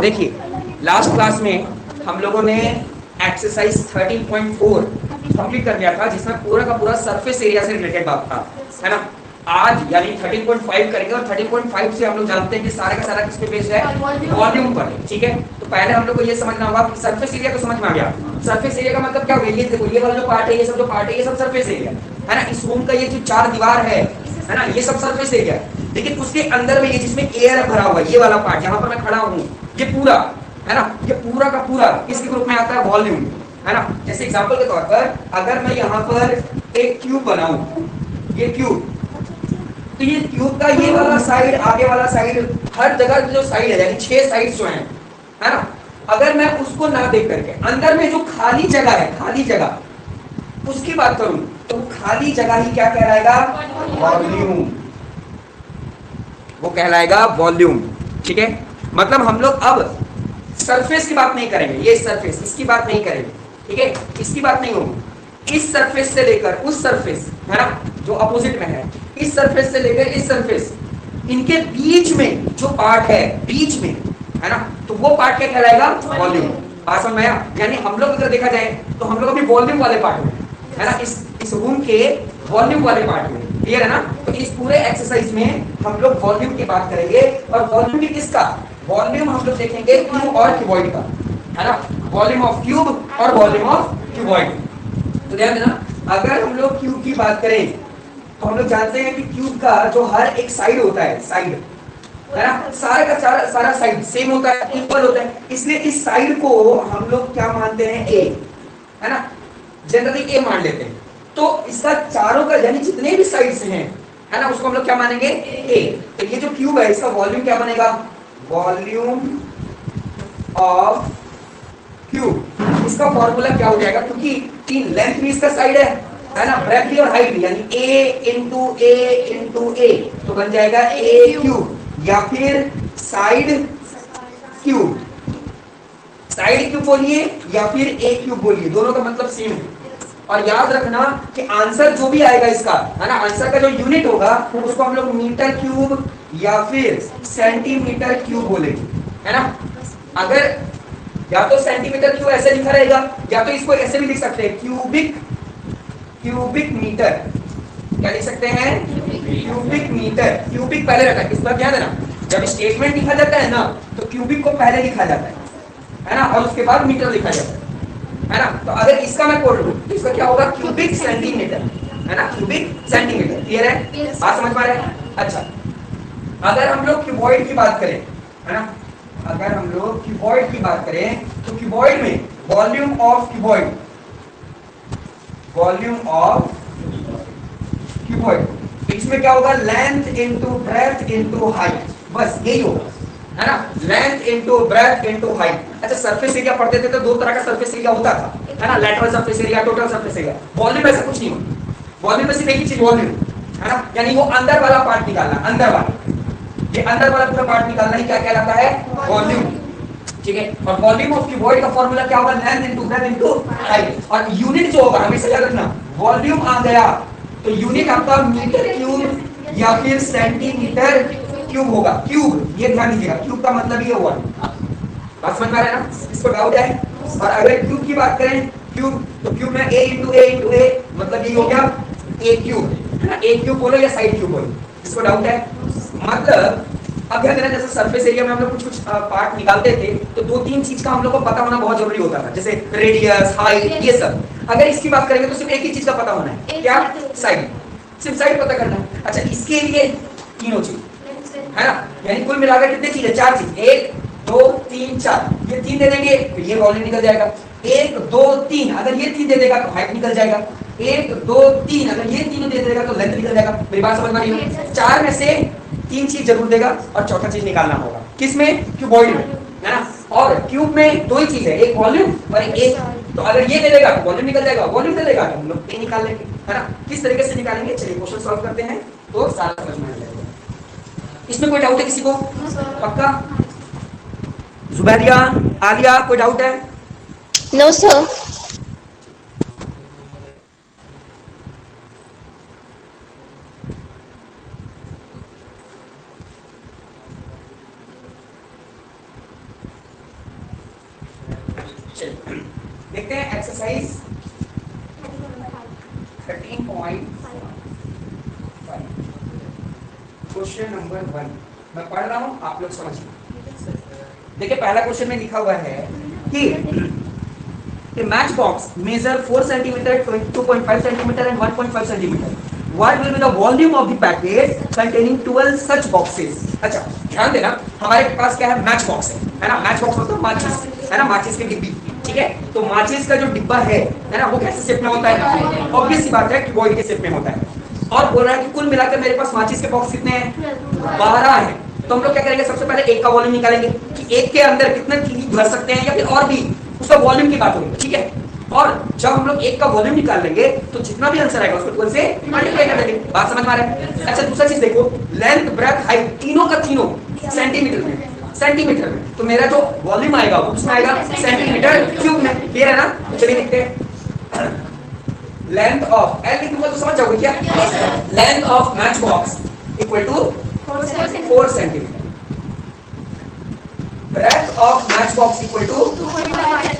देखिए last class में हम लोगों ने एक्सरसाइज 13.4 कंप्लीट कर लिया था, जिसमें पूरा का पूरा सरफेस एरिया से रिलेटेड बात था, है ना। आज यानी 13.5 करेंगे, और 13.5 से हम लोग जानते हैं कि सारा का सारा किस पे बेस्ड है, वॉल्यूम पर। ठीक है, तो पहले हम लोग को ये समझना होगा कि सरफेस एरिया को समझ में आ गया। सरफेस एरिया का मतलब क्या हो गया, ये देखो, ये वाला जो पार्ट है, ये सब जो पार्ट है, ये सब सरफेस एरिया है ना। इस रूम का ये जो चार दीवार है ना, ये सब सरफेस एरिया है। लेकिन उसके अंदर में ये जिसमें एयर भरा हुआ है, ये वाला पार्ट जहां पर मैं खड़ा हूँ, ये पूरा है ना, ये पूरा का पूरा किसके ग्रुप में आता है, वॉल्यूम, है ना। जैसे एग्जांपल के तौर पर अगर मैं यहाँ पर एक क्यूब बनाऊं, ये क्यूब, तो ये क्यूब का ये वाला साइड, आगे वाला साइड, हर जगह जो साइड है, यानी 6 साइड्स जो हैं, है ना, अगर मैं उसको ना देख करके अंदर में जो खाली जगह है, खाली जगह उसकी बात करूं, तो खाली जगह ही क्या कहलाएगा, वॉल्यूम। वो कहलाएगा वॉल्यूम। ठीक है, मतलब हम लोग अब सरफेस की बात नहीं करेंगे, ये सरफेस, इसकी बात नहीं करेंगे। ठीक है, इसकी बात नहीं होगी। इस सरफेस से लेकर उस सरफेस, है ना, जो अपोजिट में है, इस सरफेस से लेकर इस सरफेस, इनके बीच में जो पार्ट है, बीच में, है ना, तो वो पार्ट क्या कहलाएगा, वॉल्यूम। बात समझ में आया? यानी हम लोग अगर देखा जाए तो हम लोग अभी वॉल्यूम वाले पार्ट में, है ना, इस रूम के वॉल्यूम वाले पार्ट में। क्लियर है ना? तो इस पूरे एक्सरसाइज में हम लोग वॉल्यूम की बात करेंगे, और वॉल्यूम भी किसका, वॉल्यूम हम लोग देखेंगे क्यूब और क्यूबॉइड का, है ना, वॉल्यूम ऑफ क्यूब और वॉल्यूम ऑफ क्यूबॉइड। तो ध्यान देना, अगर हम लोग क्यूब की बात करें तो हम लोग जानते हैं कि क्यूब का जो हर एक साइड होता है, साइड, है ना, सारा का सारा साइड सेम होता है, इक्वल होता है, इसलिए इस साइड को हम लोग क्या मानते हैं, ए, है ना, जनरली ए मान लेते हैं। तो इसका चारों का यानी जितने भी साइड्स हैं, है ना, उसको हम लोग क्या मानेंगे, ए। तो ये जो क्यूब है इसका वॉल्यूम क्या बनेगा, वॉल्यूम ऑफ क्यूब। इसका फॉर्मूला क्या हो जाएगा, क्योंकि तीन लेंथ भी इसका साइड है ना, ब्रेथ भी और हाइट भी, यानी ए इंटू ए, तो बन जाएगा ए क्यूब, या फिर साइड क्यूब, साइड क्यूब बोलिए या फिर ए क्यूब बोलिए, दोनों का मतलब सेम है। और याद रखना कि आंसर जो भी आएगा इसका, है ना, आंसर का जो यूनिट होगा उसको हम लोग मीटर क्यूब या फिर सेंटीमीटर क्यूब बोलेंगे, है ना। अगर या तो सेंटीमीटर क्यूब ऐसे लिखा रहेगा, या तो इसको ऐसे भी लिख सकते हैं, क्यूबिक मीटर। क्या लिख सकते हैं, क्यूबिक मीटर। क्यूबिक पहले रहता है, इस पर ध्यान देना, जब स्टेटमेंट लिखा जाता है ना तो क्यूबिक को पहले लिखा जाता है ना, और उसके बाद मीटर लिखा जाता है ना। तो अगर इसका मैं कोड लूं तो इसका क्या होगा, क्यूबिक सेंटीमीटर, है ना, क्यूबिक सेंटीमीटर। क्लियर है, बात समझ पा रहे हैं? अच्छा, अगर हम लोग क्यूबॉइड की बात करें, है ना, अगर हम लोग क्यूबॉइड की बात करें तो क्यूबॉइड में volume of cuboid, volume of cuboid, इसमें क्या होगा, length into breadth into height, बस यही होगा, है ना, length into breadth into height. अच्छा, सरफेस एरिया पढ़ते थे तो दो तरह का सरफेस एरिया होता था, है ना, lateral surface area, total surface area. Volume ऐसा कुछ नहीं होता, वॉल्यूम में सिर्फ एक ही चीज, वॉल्यूम, है ना, यानी वो अंदर वाला पार्ट निकालना, अंदर वाला, ये अंदर वाला पूरा पार्ट निकालना ही क्या कहलाता है, वॉल्यूम। ठीक है, और वॉल्यूम ऑफ क्यूबॉइड का फॉर्मूला क्या होगा, length into breadth into height. और यूनिट जो होगा हमेशा याद रखना, वॉल्यूम आ गया तो यूनिट आपका मीटर क्यूब या फिर सेंटीमीटर क्यूब होगा। क्यूब, ये ध्यान दीजिएगा, क्यूब का मतलब ये हुआ, बात समझ में आ रहा है ना, इसको डाउट है? और अगर क्यूब की बात करें, क्यूब, तो क्यूब में a इंटू ए मतलब ये हो गया ए क्यूब, है ना, ए क्यूब बोलो या साइड क्यूब बोलो, इसको डाउट है? मतलब अब ध्यान देना, जैसे सरफेस एरिया में हम लोग कुछ पार्ट निकालते थे तो दो तीन चीज का हम लोग को पता होना बहुत जरूरी होता था, जैसे रेडियस, हाइट, ये सब। अगर इसकी बात करेंगे तो सिर्फ एक ही चीज का पता होना है, क्या, साइड, सिर्फ साइड पता करना है। अच्छा, इसके लिए तीनों चीज, है ना, यानी कुल मिलाकर कितनी चीज है, चार चीज, 1 2 3 4, ये तीन दे देंगे तो ये वॉल्यूम निकल जाएगा। 1 2 3, अगर ये तीन दे देगा तो हाइट निकल जाएगा। 1 2 3, अगर ये तीनों दे देगा तो लेंथ निकल जाएगा। मेरी बात समझ में आई है? चार में से तीन चीज जरूर देगा और चौथा चीज निकालना होगा, किसमें, क्यूबॉइड में, है ना। और क्यूब में दो ही चीज है, एक वॉल्यूम और एक, तो अगर ये दे देगा तो वॉल्यूम निकल जाएगा, वॉल्यूम दे देगा तो हम लोग ए निकाल लेंगे, है ना। किस तरीके से निकालेंगे, चलिए क्वेश्चन सॉल्व करते हैं तो सारा समझ में आ जाएगा। इसमें कोई डाउट है किसी को? पक्का? जुबैरिया, आलिया, कोई डाउट है? No sir. चलिए देखते हैं एक्सरसाइज 13.5 क्वेश्चन नंबर 1 मैं पढ़ रहा हूं, आप लोग समझिए। देखिए पहला क्वेश्चन में लिखा हुआ है कि a matchbox measure 4 centimeter, 2.5 centimeter and 1.5 centimeter. What will be the volume of the packet containing 12 such boxes? अच्छा ध्यान देना, हमारे पास क्या है, मैच बॉक्स है ना। मैच बॉक्स मतलब माचिस है ना, माचिस की डिब्बी, ठीक है। तो माचिस का जो डिब्बा है ना, वो कैसे शेप में होता है? ऑब्वियस सी बात है कि क्यूबॉइड के शेप में होता है। और बोल रहा है कि कुल मिलाकर मेरे पास माचिस के बॉक्स कितने हैं? 12 हैं। तो हम लोग क्या करेंगे, सबसे पहले एक का वॉल्यूम निकालेंगे कि एक के अंदर कितना चीज भर सकते हैं, या फिर और भी उसका वॉल्यूम की बात होगी, ठीक है। और जब हम लोग एक का वॉल्यूम निकाल लेंगे तो जितना भी आंसर आएगा उसको 12 से मल्टीप्लाई कर देंगे। बात समझ में आ रहा है? अच्छा दूसरा चीज देखो, लेंथ ब्रेथ हाइट तीनों का तीनों सेंटीमीटर में, सेंटीमीटर में। तो मेरा जो वॉल्यूम आएगा वो कितना आएगा? सेंटीमीटर क्यूब में। क्लियर है ना? तो चलिए देखते हैं। लेंथ ऑफ एल लिखूंगा तो समझ जाओगे क्या? Length of match box equal to 4 centimetre. breadth of matchbox equal to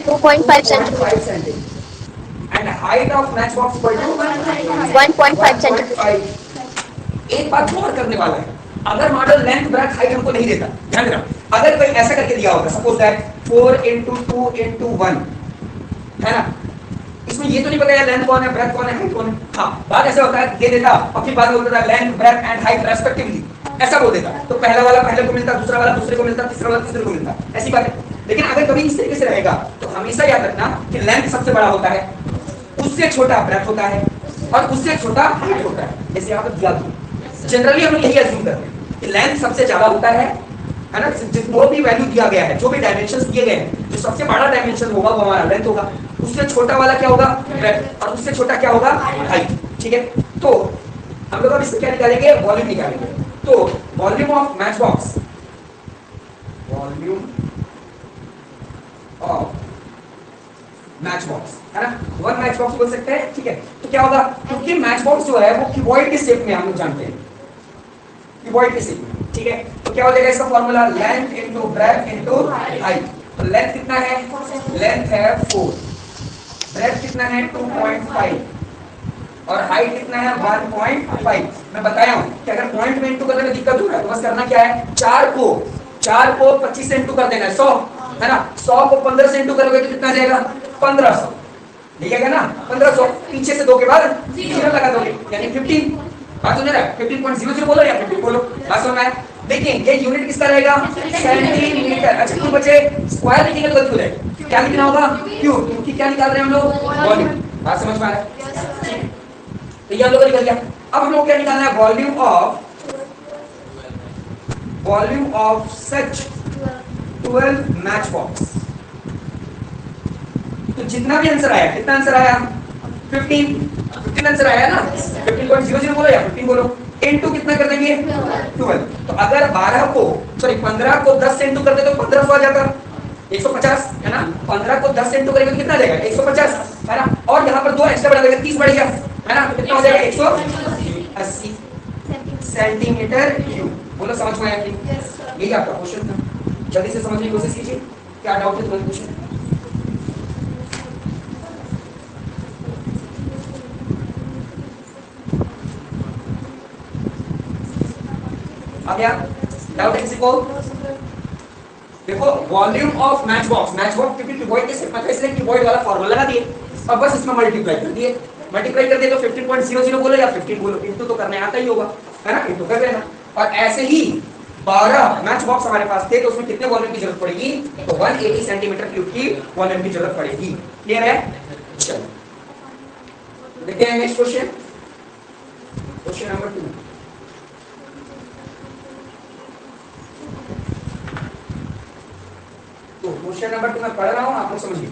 2.5 centimeter. and height of matchbox equal to 1.5 centimeter. एक बात गौर करने वाला है, अगर मॉडल लेंथ ब्रेथ हाइट हमको नहीं देता, ध्यान देना, अगर कोई ऐसा करके दिया होगा, सपोज दैट 4 into 2 into 1 है ना, इसमें ये तो नहीं पता है लेंथ कौन है, ब्रेथ कौन है, हाइट कौन है। हाँ बात ऐसे होता है, दे देता और फिर बाद में बोलता है length breath and height respectively, ऐसा बोल देता। तो पहला वाला पहले को मिलता, दूसरा वाला दूसरे को मिलता, तीसरा वाला तीसरे को मिलता, ऐसी बात है। लेकिन अगर कभी इस तरीके से रहेगा तो हमेशा याद रखना कि लेंथ सबसे बड़ा होता है, उससे छोटा ब्रेथ होता है और उससे छोटा हाइट होता है। जैसे यहाँ पर दिया गया, जनरली हम लोग यही अज्यूम करते हैं कि लेंथ सबसे ज्यादा होता है ना। जो भी वैल्यू दिया गया है, जो भी डायमेंशंस दिए गए हैं, जो सबसे बड़ा डायमेंशन होगा वो हमारा लेंथ होगा, उससे छोटा वाला क्या होगा? ब्रेथ, और उससे छोटा क्या होगा? हाइट, ठीक है। तो हम लोग अब इससे क्या निकालेंगे? वॉल्यूम निकालेंगे। तो volume of match box, volume of match box है ना, वन मैच बॉक्स बोल सकते हैं, ठीक है। तो क्या होगा, क्योंकि मैच बॉक्स जो है वो क्यूबॉइड के शेप में हम लोग जानते हैं, क्यूबॉइड के शेप में, ठीक है। तो क्या हो जाएगा इसका formula? Length into breadth into height. तो लेंथ कितना है? लेंथ है 4, ब्रेथ कितना है? 2.5 और हाइट कितना है? 1.5। मैं बताया हूं कि अगर पॉइंट में इंटू करने में दिक्कत हो रहा है तो बस करना क्या है, 4 को 25 से इंटू कर देना है, 100 है ना। 100 को 15 से इंटू करोगे तो कितना आ जाएगा? 1500, लिखेगा ना 1500, पीछे से 2 के बाद 0 लगा दोगे यानी 15। बात सुन रहा है? 15.00 बोलो या 15 बोलो, बात सुन रहा है? देखिए ये यूनिट किसका रहेगा? सेंटीमीटर। अच्छा क्यों बचे? स्क्वायर लिखेंगे तो गलत हो जाएगा, क्या लिखना होगा? क्यूब, क्योंकि क्या निकाल रहे हैं हम लोग? वॉल्यूम। बात समझ में आ रहा है? तो ये हम लोग को निकल गया। अब हम लोग क्या निकालना है? Volume of such 12 match box. तो जितना भी आंसर आया, कितना आंसर आया? 15 आंसर आया ना। 15.00 बोलो या 15 बोलो, इनटू कितना कर देंगे? 12। तो अगर 15 को 10 से इनटू कर दे तो 1500 आ जाता, 150 है ना। 15 को 10 से इनटू करेंगे तो कितना आ जाएगा? 150 है ना। और यहाँ पर 2 एक्स्ट्रा बढ़ा देगा, 30 बढ़ गया है ना। तो कितना हो जाएगा? 180 सेंटीमीटर क्यूब। बोलो समझ में आया कि यही आपका क्वेश्चन था। जल्दी से समझने की कोशिश कीजिए, क्या डाउट है तुम्हारे क्वेश्चन? आ गया डाउट है किसी को? देखो वॉल्यूम ऑफ मैच बॉक्स, क्योंकि क्यूबॉइड के शेप में था इसलिए क्यूबॉइड वाला फार्मूला लगा दिए और बस इसमें मल्टीप्लाई कर दिए। मल्टीप्लाई कर दिए तो 15.00 बोलो या 15 बोलो, इनटू तो करने आता ही होगा है ना, इनटू कर देना। और ऐसे ही 12 मैच बॉक्स हमारे पास थे तो उसमें कितने वॉल्यूम की जरूरत पड़ेगी? तो 180 सेंटीमीटर क्यूब की वॉल्यूम की जरूरत पड़ेगी। क्लियर है? चलो देखते हैं नेक्स्ट क्वेश्चन, क्वेश्चन नंबर 2। तो क्वेश्चन नंबर 2 मैं पढ़ रहा हूं, आप लोग समझिए।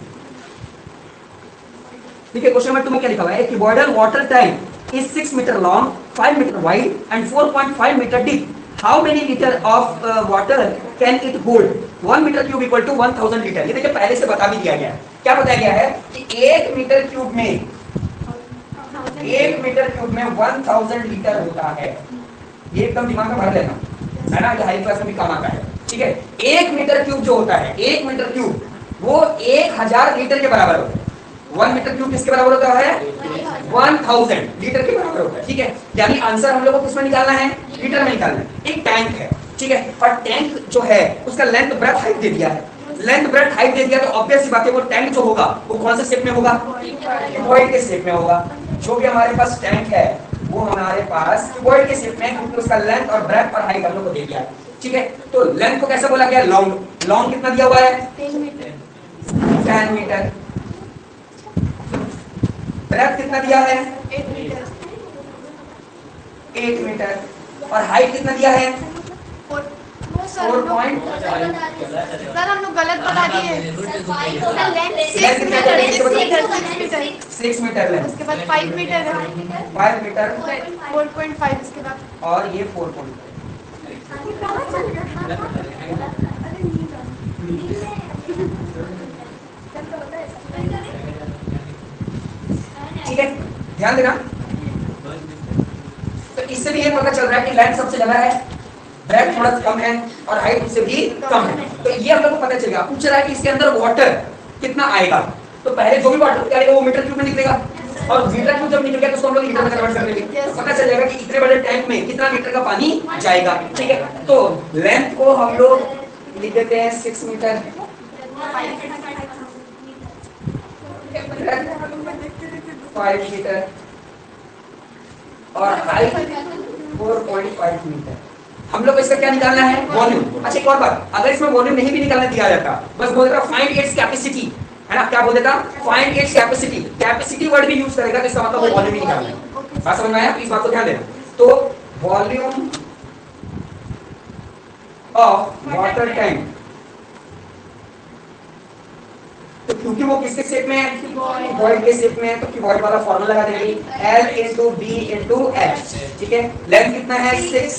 ठीक है, क्वेश्चन नंबर 2 में क्या लिखा हुआ है? Cuboidal water tank is 6 metre long, 5 metre wide and 4.5 metre deep. How many litre of water can it hold? 1 metre cube equal to 1000 litre. ये देखिए पहले से बता भी दिया गया है। क्या बताया गया है कि 1 मीटर क्यूब में 1000 लीटर होता है। ये एकदम दिमाग में भर लेना है ना, ये हाई क्लास में भी काम आता है। ठीक है, 1 मीटर क्यूब जो होता है, 1 मीटर क्यूब वो 1000 लीटर के बराबर होता है। 1 मीटर क्यूब किसके बराबर होता है? 1000 लीटर के बराबर होता है। ठीक है, यानी आंसर हम लोग को किसमें निकालना है? लीटर में निकालना है। एक टैंक है, ठीक है, और टैंक जो है उसका लेंथ ब्रेथ हाइट दे दिया है। लेंथ ब्रेथ हाइट दे दिया तो ऑब्वियस सी बात है वो टैंक जो होगा वो कौन से शेप में होगा? क्यूबॉइड के शेप में होगा। जो भी हमारे पास टैंक है वो हमारे पास क्यूबॉइड के शेप में, क्योंकि उसका लेंथ और ब्रेथ और हाइट हम लोग को दे दिया है। ठीक है, तो लेंथ को कैसे बोला गया? लॉन्ग। लॉन्ग कितना दिया हुआ है? 10 मीटर। ब्रेथ कितना दिया है? 8 मीटर। और हाइट कितना दिया है? 4 सर हम लोग गलत बता दिए। 6 मीटर लेंथ। उसके बाद 5 मीटर है। 5 मीटर 4.5 इसके बाद। और ये 4.5। ठीक है, ध्यान देना। तो इससे भी ये पता चल रहा है कि लेंथ सबसे ज्यादा है, ब्रेथ थोड़ा कम है और हाइट उससे भी कम है। तो ये हम लोग को पता चल गया। पूछ रहा है कि इसके अंदर वाटर कितना आएगा, तो पहले जो भी वाटर निकालेगा वो मीटर क्यूब में निकलेगा, और मीटर क्यूब जब निकल गया तो उसको हम लोग लीटर में कन्वर्ट कर लेंगे। तो पता चल जाएगा कि इतने बड़े टैंक में कितना लीटर का पानी जाएगा। ठीक है, तो लेंथ को हम लोग लिख देते हैं 6 मीटर, 5 मीटर और हाइट 4.5 मीटर। हम लोग को इसका क्या निकालना है? वॉल्यूम। अच्छा एक और बात, अगर इसमें वॉल्यूम नहीं भी निकालने दिया जाता, बस बोल देता फाइंड इट्स कैपेसिटी, है ना? क्या बोल देता? Find its capacity. Capacity word भी यूज करेगा तो इसका मतलब वो वॉल्यूम ही निकालना है। बात समझ में आया? इस बात को ध्यान देना। तो वॉल्यूम ऑफ वाटर टैंक, तो क्योंकि वो किसके शेप में है? क्यूबॉइड के शेप में है, तो क्यूबॉइड वाला फॉर्मूला लगा देंगे L into B into H। ठीक है, लेंथ कितना है? 6,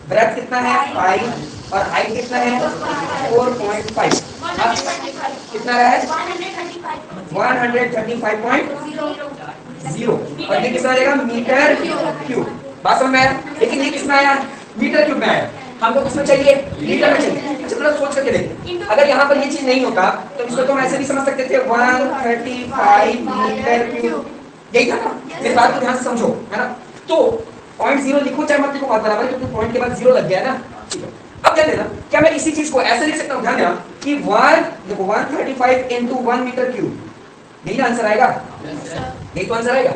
ब्रेथ कितना है? 5 और हाइट कितना है? 4.5। कितना रहा है? 135.0 और ये कितना आएगा? Metre cube. बात समझ में आया? लेकिन ये कितना आया? मीटर क्यूब में आया। हमको किसमें चाहिए? लीटर में चाहिए। चलो सोच करके देखते, अगर यहाँ पर ये चीज नहीं होता तो इसको तो हम ऐसे भी समझ सकते थे 135 मीटर क्यूब। यही था ना? मेरी बात को ध्यान से समझो, है ना? तो 0.0 लिखो चाहे मत लिखो बात बराबर है, क्योंकि पॉइंट के बाद 0 लग गया है ना। ठीक है, अब क्या देना, क्या मैं इसी चीज को ऐसे लिख सकता हूँ? ध्यान देना कि 135 into 1 मीटर क्यूब, यही आंसर आएगा। यही तो आंसर आएगा।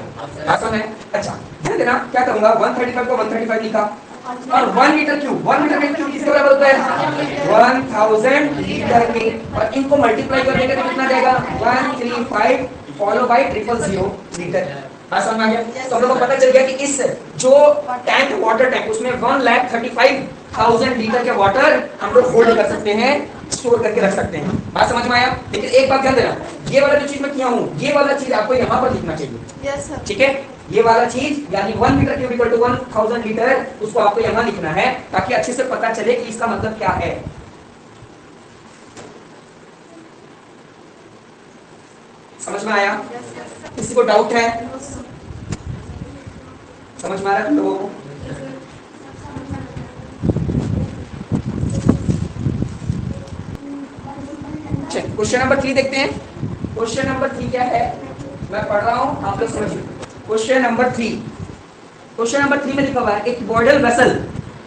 बात समझ में? अच्छा ध्यान देना, क्या करूंगा? 135 को 135 लिखा और 1 मीटर क्यूब, 1 मीटर क्यूब किसके बराबर होता है? 1000 लीटर के। और इनको मल्टीप्लाई करने के तो कितना जाएगा? 135 फॉलो बाय 000 लीटर। बात समझ में आ गया? तो हम लोग को पता चल गया कि इस जो टैंक वाटर टैंक उसमें 1,35,000 लीटर के वाटर हम लोग होल्ड कर सकते हैं, स्टोर करके रख सकते हैं। बात समझ में आया? लेकिन एक बात ध्यान देना, ये वाला जो चीज मैं किया हूँ, ये वाला चीज आपको यहाँ पर लिखना चाहिए। Yes sir. ठीक है, ये वाला चीज यानी 1 metre cube equal to 1000 litre, उसको आपको यहाँ लिखना है ताकि अच्छे से पता चले कि इसका मतलब क्या है। समझ में आया? किसी को डाउट है? समझ में आ रहा है तुम लोगों को? क्वेश्चन नंबर 3 देखते हैं। क्वेश्चन नंबर 3 क्या है, मैं पढ़ रहा हूं, आप लोग समझिए। क्वेश्चन नंबर 3, क्वेश्चन नंबर 3 में लिखा हुआ है एक border vessel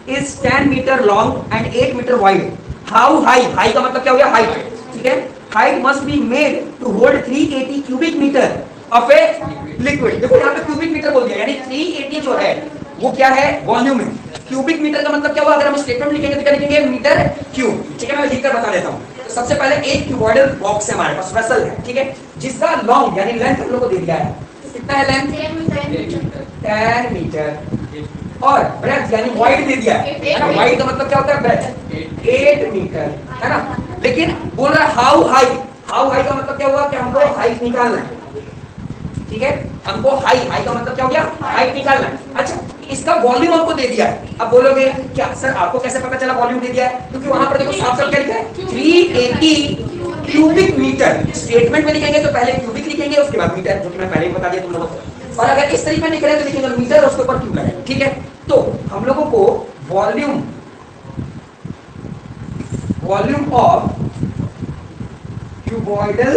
is 10 metre long and 8 metre wide. How high, high का मतलब क्या हो गया? हाइट। ठीक है, height must be made to hold 380 cubic metre of a liquid. देखो यहाँ पे क्यूबिक मीटर बोल दिया, यानी 380 जो है वो क्या है? वॉल्यूम है। क्यूबिक मीटर का मतलब क्या हुआ? अगर हम स्टेटमेंट लिखेंगे तो क्या लिखेंगे? Metre cube. ठीक है, मैं लिखकर बता देता हूँ। तो सबसे पहले एक क्यूबॉइडल बॉक्स है हमारे पास, वेसल है, ठीक है, जिसका लॉन्ग यानी लेंथ हम लोग को दे दिया है। कितना है लेंथ? 10 मीटर। और ब्रेथ यानी वाइड दे दिया है ना? वाइड का मतलब क्या होता है? ब्रेथ 8 मीटर, है ना? लेकिन बोल रहा है हाउ हाई। हाउ हाई का मतलब क्या हुआ? कि हमको हाइट निकालना है। ठीक है, हमको हाई, हाई का मतलब क्या हो गया? हाइट निकालना है। अच्छा, इसका वॉल्यूम हमको दे दिया है। अब बोलोगे क्या सर आपको कैसे पता चला वॉल्यूम दे दिया है? क्योंकि वहां पर देखो साफ साफ क्या लिखा है? 380 क्यूबिक मीटर। स्टेटमेंट में लिखेंगे तो पहले क्यूबिक लिखेंगे, उसके बाद मीटर, जो कि मैं पहले ही बता दिया तुम लोगों को। और अगर इस तरीके में लिख रहे हैं तो लिखेंगे मीटर, उसके ऊपर क्यूब लगाएंगे। ठीक है, तो हम लोगों को वॉल्यूम ऑफ क्यूबॉइडल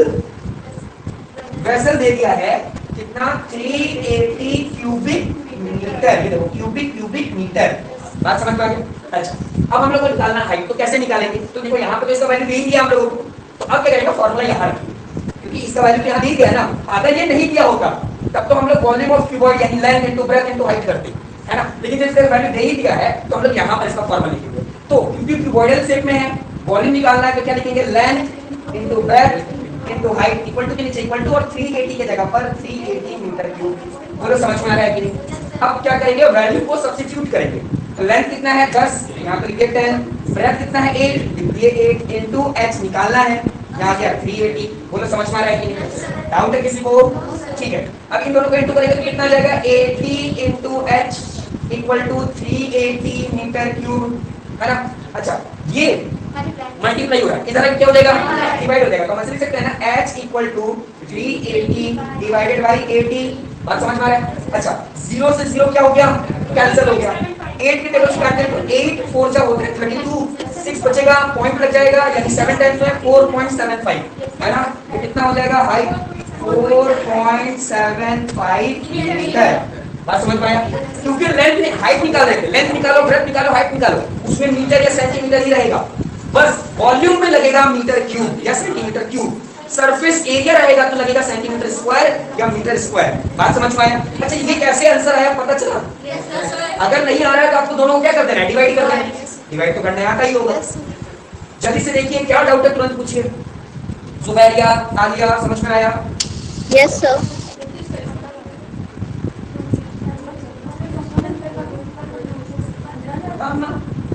वेसल दे दिया है कितना 380 क्यूबिक मीटर। ये देखो क्यूबिक मीटर। बात समझ में आ गई? अच्छा, अब हम लोग को निकालना हाइट, तो कैसे निकालेंगे? तो देखो यहाँ पे तो इसका वैल्यू दे ही दिया हम लोगों को, तो अब क्या करेंगे, फॉर्मूला यहाँ रखिए, क्योंकि इसका वैल्यू यहाँ दे दिया ना। अगर ये नहीं दिया होगा तब तो हम लोग वॉल्यूम ऑफ क्यूबॉइड यानी length into breadth into height करते, है ना। लेकिन जब इसका वैल्यू दे ही दिया है तो हम लोग यहाँ पर इसका फॉर्मूला लिखेंगे। तो क्योंकि क्यूबॉइडल शेप में है, वॉल्यूम निकालना है, तो क्या लिखेंगे, length into breadth into height equal to के नीचे इक्वल टू और 380 की जगह पर 380 मीटर क्यूब। बोलो समझ में आ रहा है कि नहीं? अब क्या करेंगे, वैल्यू को सब्स्टिट्यूट करेंगे। तो लेंथ कितना है 10, यहाँ पर लिखिए 10, ब्रेथ कितना है 8, ये 8 इनटू h निकालना है, यहाँ क्या 380। बोलो समझ में आ रहा है कि नहीं? डाउट है किसी को? ठीक है, अब इन दोनों को इनटू करेंगे तो कितना आ जाएगा, 80 into h equal to 380 metre cube, है ना। अच्छा, ये मल्टीप्लाई हो रहा है, इधर क्या हो जाएगा, डिवाइड हो जाएगा। तो हम ऐसे लिख सकते हैं ना, h equal to 380 divided by 80। बात समझ में आ रहा है? अच्छा, 0 से 0 क्या हो गया, कैंसिल हो गया। 8 की टेबल से काटते हैं तो 8 4 जा होते हैं 32, 6 बचेगा, पॉइंट लग जाएगा, यानी 7 टाइम्स में 4.75, है ना। ये कितना हो जाएगा, हाइट 4.75 मीटर। बात समझ में आया? क्योंकि लेंथ हाइट निकाल रहे थे, लेंथ निकालो, ब्रेथ निकालो, हाइट निकालो, उसमें मीटर या सेंटीमीटर ही रहेगा, बस वॉल्यूम में लगेगा मीटर क्यूब या सेंटीमीटर क्यूब। सरफेस एरिया रहेगा तो लगेगा सेंटीमीटर स्क्वायर या मीटर स्क्वायर। बात समझ में आया? अच्छा, ये कैसे आंसर आया पता चला? अगर नहीं आ रहा है तो आपको दोनों को क्या कर देना है, डिवाइड कर देना है। डिवाइड तो करने आता ही होगा। जल्दी से देखिए क्या डाउट है, तुरंत पूछिए। जुबैरिया, आलिया, समझ में आया? Yes sir.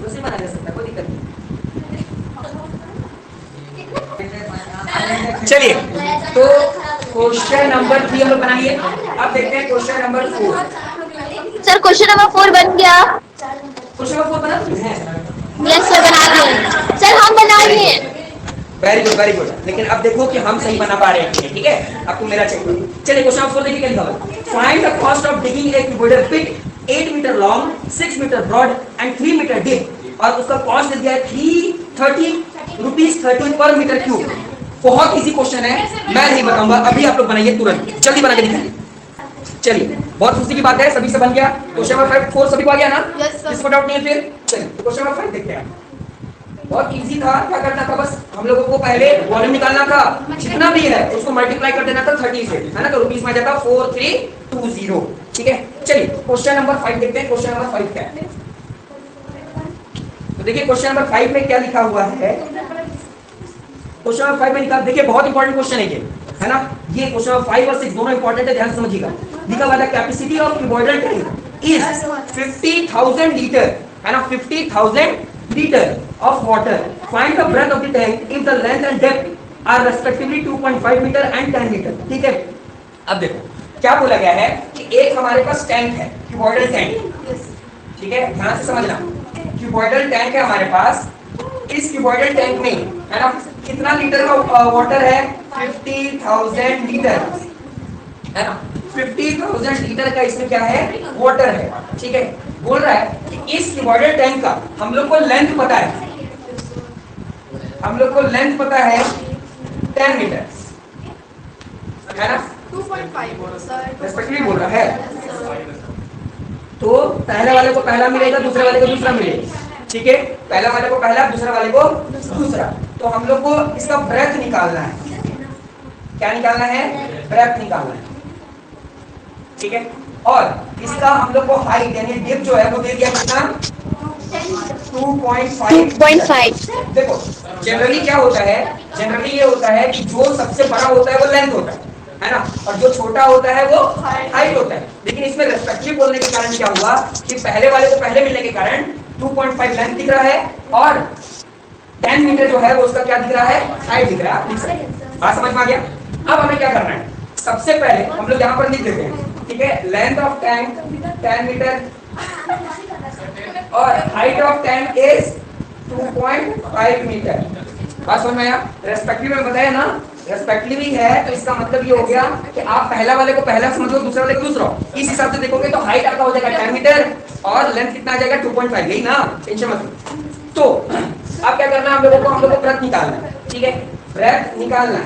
दूसरी बना सकता है, कोई दिक्कत नहीं। चलिए, तो क्वेश्चन नंबर 3 हम लोग बनाइए। अब देखते हैं question number 4। Sir question number 4 बन गया। क्वेश्चन नंबर 4 बना दिए? यस सर, बना दिए सर, हम बना दिए। Very good, very good. लेकिन अब देखो कि हम सही बना पा रहे हैं, ठीक है। आपको मेरा चेक करो। चलिए, क्वेश्चन नंबर 4 देखिए क्या लिखा हुआ है। Find the cost of digging a cuboidal pit 8 metre long, 6 metre broad and 3 metre deep, और उसका कॉस्ट दे दिया है 330 रुपीज 30 पर मीटर क्यूब। बहुत इजी क्वेश्चन है, मैं नहीं बताऊंगा, अभी आप लोग बनाइए, तुरंत जल्दी बना के दिखाइए। चलिए, बहुत खुशी की बात है, सभी से बन गया। क्वेश्चन नंबर 5 4 सभी को आ गया ना? किसको डाउट नहीं है? फिर चलिए क्वेश्चन नंबर 5 देखते हैं। बहुत इजी था, क्या करना था, बस हम लोगों को पहले वॉल्यूम निकालना था, जितना भी है उसको मल्टीप्लाई कर देना था 30 से, है ना। तो रुपीस में आ जाता 4320, ठीक है। चलिए क्वेश्चन नंबर 5 देखते हैं। क्वेश्चन नंबर 5 क्या है, तो देखिए क्वेश्चन नंबर 5 में क्या लिखा हुआ है। क्वेश्चन नंबर 5 में लिखा, देखिए बहुत इंपॉर्टेंट क्वेश्चन है ये, है ना। ये क्वेश्चन नंबर 5 और 6 दोनों इंपॉर्टेंट है, ध्यान से समझिएगा। लिखा हुआ है capacity of cuboidal tank is 50,000 litre, है ना, 50,000 litre of water. Find the breadth of the tank if the length and depth are respectively 2.5 metre and 10 metre, ठीक है। अब देखो क्या बोला गया है कि एक हमारे पास टैंक है, क्यूबॉइडल टैंक, ठीक है, ध्यान से समझना। क्यूबॉइडल टैंक है हमारे पास, इस क्यूबॉइडल टैंक में, है ना, कितना लीटर का वाटर है, 50,000 लीटर, है ना। 50,000 लीटर का इसमें क्या है, वाटर है, ठीक है। बोल रहा है कि इस क्यूबॉइडल टैंक का हम लोग को लेंथ पता है, हम लोग को लेंथ पता है 10 मीटर, है ना, 2.5 रेस्पेक्टिवली बोल रहा है। तो पहले वाले को पहला मिलेगा, दूसरे वाले को दूसरा मिलेगा, ठीक है। पहला वाले को पहला, दूसरे वाले को दूसरा। तो हम लोग को इसका ब्रेथ निकालना है। क्या निकालना है, ब्रेथ निकालना है, ठीक है। और इसका हम लोग को हाइट यानी डिप जो है वो दे दिया कितना, 2.5। देखो जनरली क्या होता है, जनरली ये होता है कि जो सबसे बड़ा होता है वो लेंथ होता है ना, और जो छोटा होता है वो हाइट होता है। लेकिन इसमें रेस्पेक्टिवली बोलने के कारण क्या हुआ कि पहले वाले को पहले मिलने के कारण 2.5 लेंथ दिख रहा है और 10 मीटर जो है वो उसका क्या दिख रहा है, हाइट दिख रहा है। बात समझ में आ गया? अब हमें क्या करना है, सबसे पहले हम लोग यहाँ पर लिख देते हैं, ठीक है। लेंथ ऑफ टैंक 10 मीटर और height of tank is 2.5 metre. बात समझ में आया? रेस्पेक्टिवली में बताया ना, रेस्पेक्टिवली है तो इसका मतलब ये हो गया कि आप पहला वाले को पहला समझो, दूसरे वाले को दूसरा। इस हिसाब से देखोगे तो हाइट आपका हो जाएगा 10 मीटर और लेंथ कितना आ जाएगा 2.5, यही ना, टेंशन मत लो। तो अब क्या करना है हम लोगों को, हम लोग को ब्रेथ निकालना है, ठीक है। ब्रेथ निकालना है,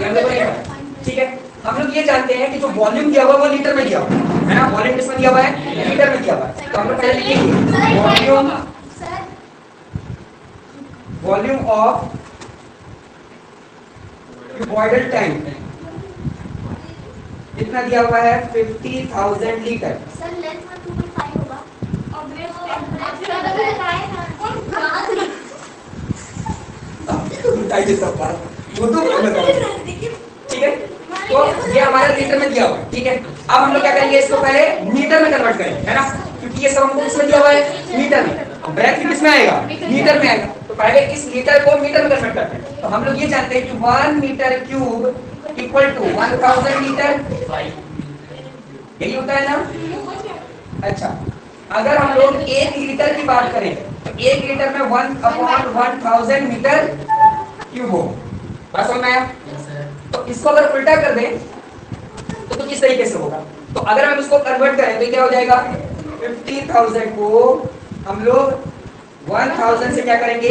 ये हम लोग को नहीं पता, ठीक है। हम लोग ये जानते हैं कि जो वॉल्यूम दिया हुआ है वो लीटर में दिया हुआ है ना, वॉल्यूम किसमें दिया हुआ है, लीटर में दिया हुआ है। तो हम लोग पहले लिखेंगे वॉल्यूम ऑफ क्यूबॉइडल टैंक कितना दिया हुआ है, 50,000 लीटर। सर लेंथ में 2.5 होगा और ब्रेथ ठीक है, तो ये हमारा लीटर में दिया हुआ है, ठीक है। अब हम लोग क्या करेंगे, इसको पहले मीटर में कन्वर्ट करेंगे, है ना, क्योंकि ये सब हमको किसमें दिया हुआ है, मीटर में। ब्रेथ भी किसमें आएगा, मीटर में आएगा। तो पहले इस लीटर को मीटर में कन्वर्ट करते हैं। तो हम लोग ये जानते हैं कि 1 metre cube equal to 1000 litre, यही होता है ना। अच्छा, अगर हम लोग 1 लीटर की बात करें तो 1 लीटर में 1/1000 मीटर क्यूब हो, बात समझ में आया। तो इसको अगर उल्टा कर दें तो कुछ इस तरीके से होगा। तो अगर हम इसको कन्वर्ट करें तो क्या हो जाएगा, 50,000 को हम लोग 1000 से क्या करेंगे,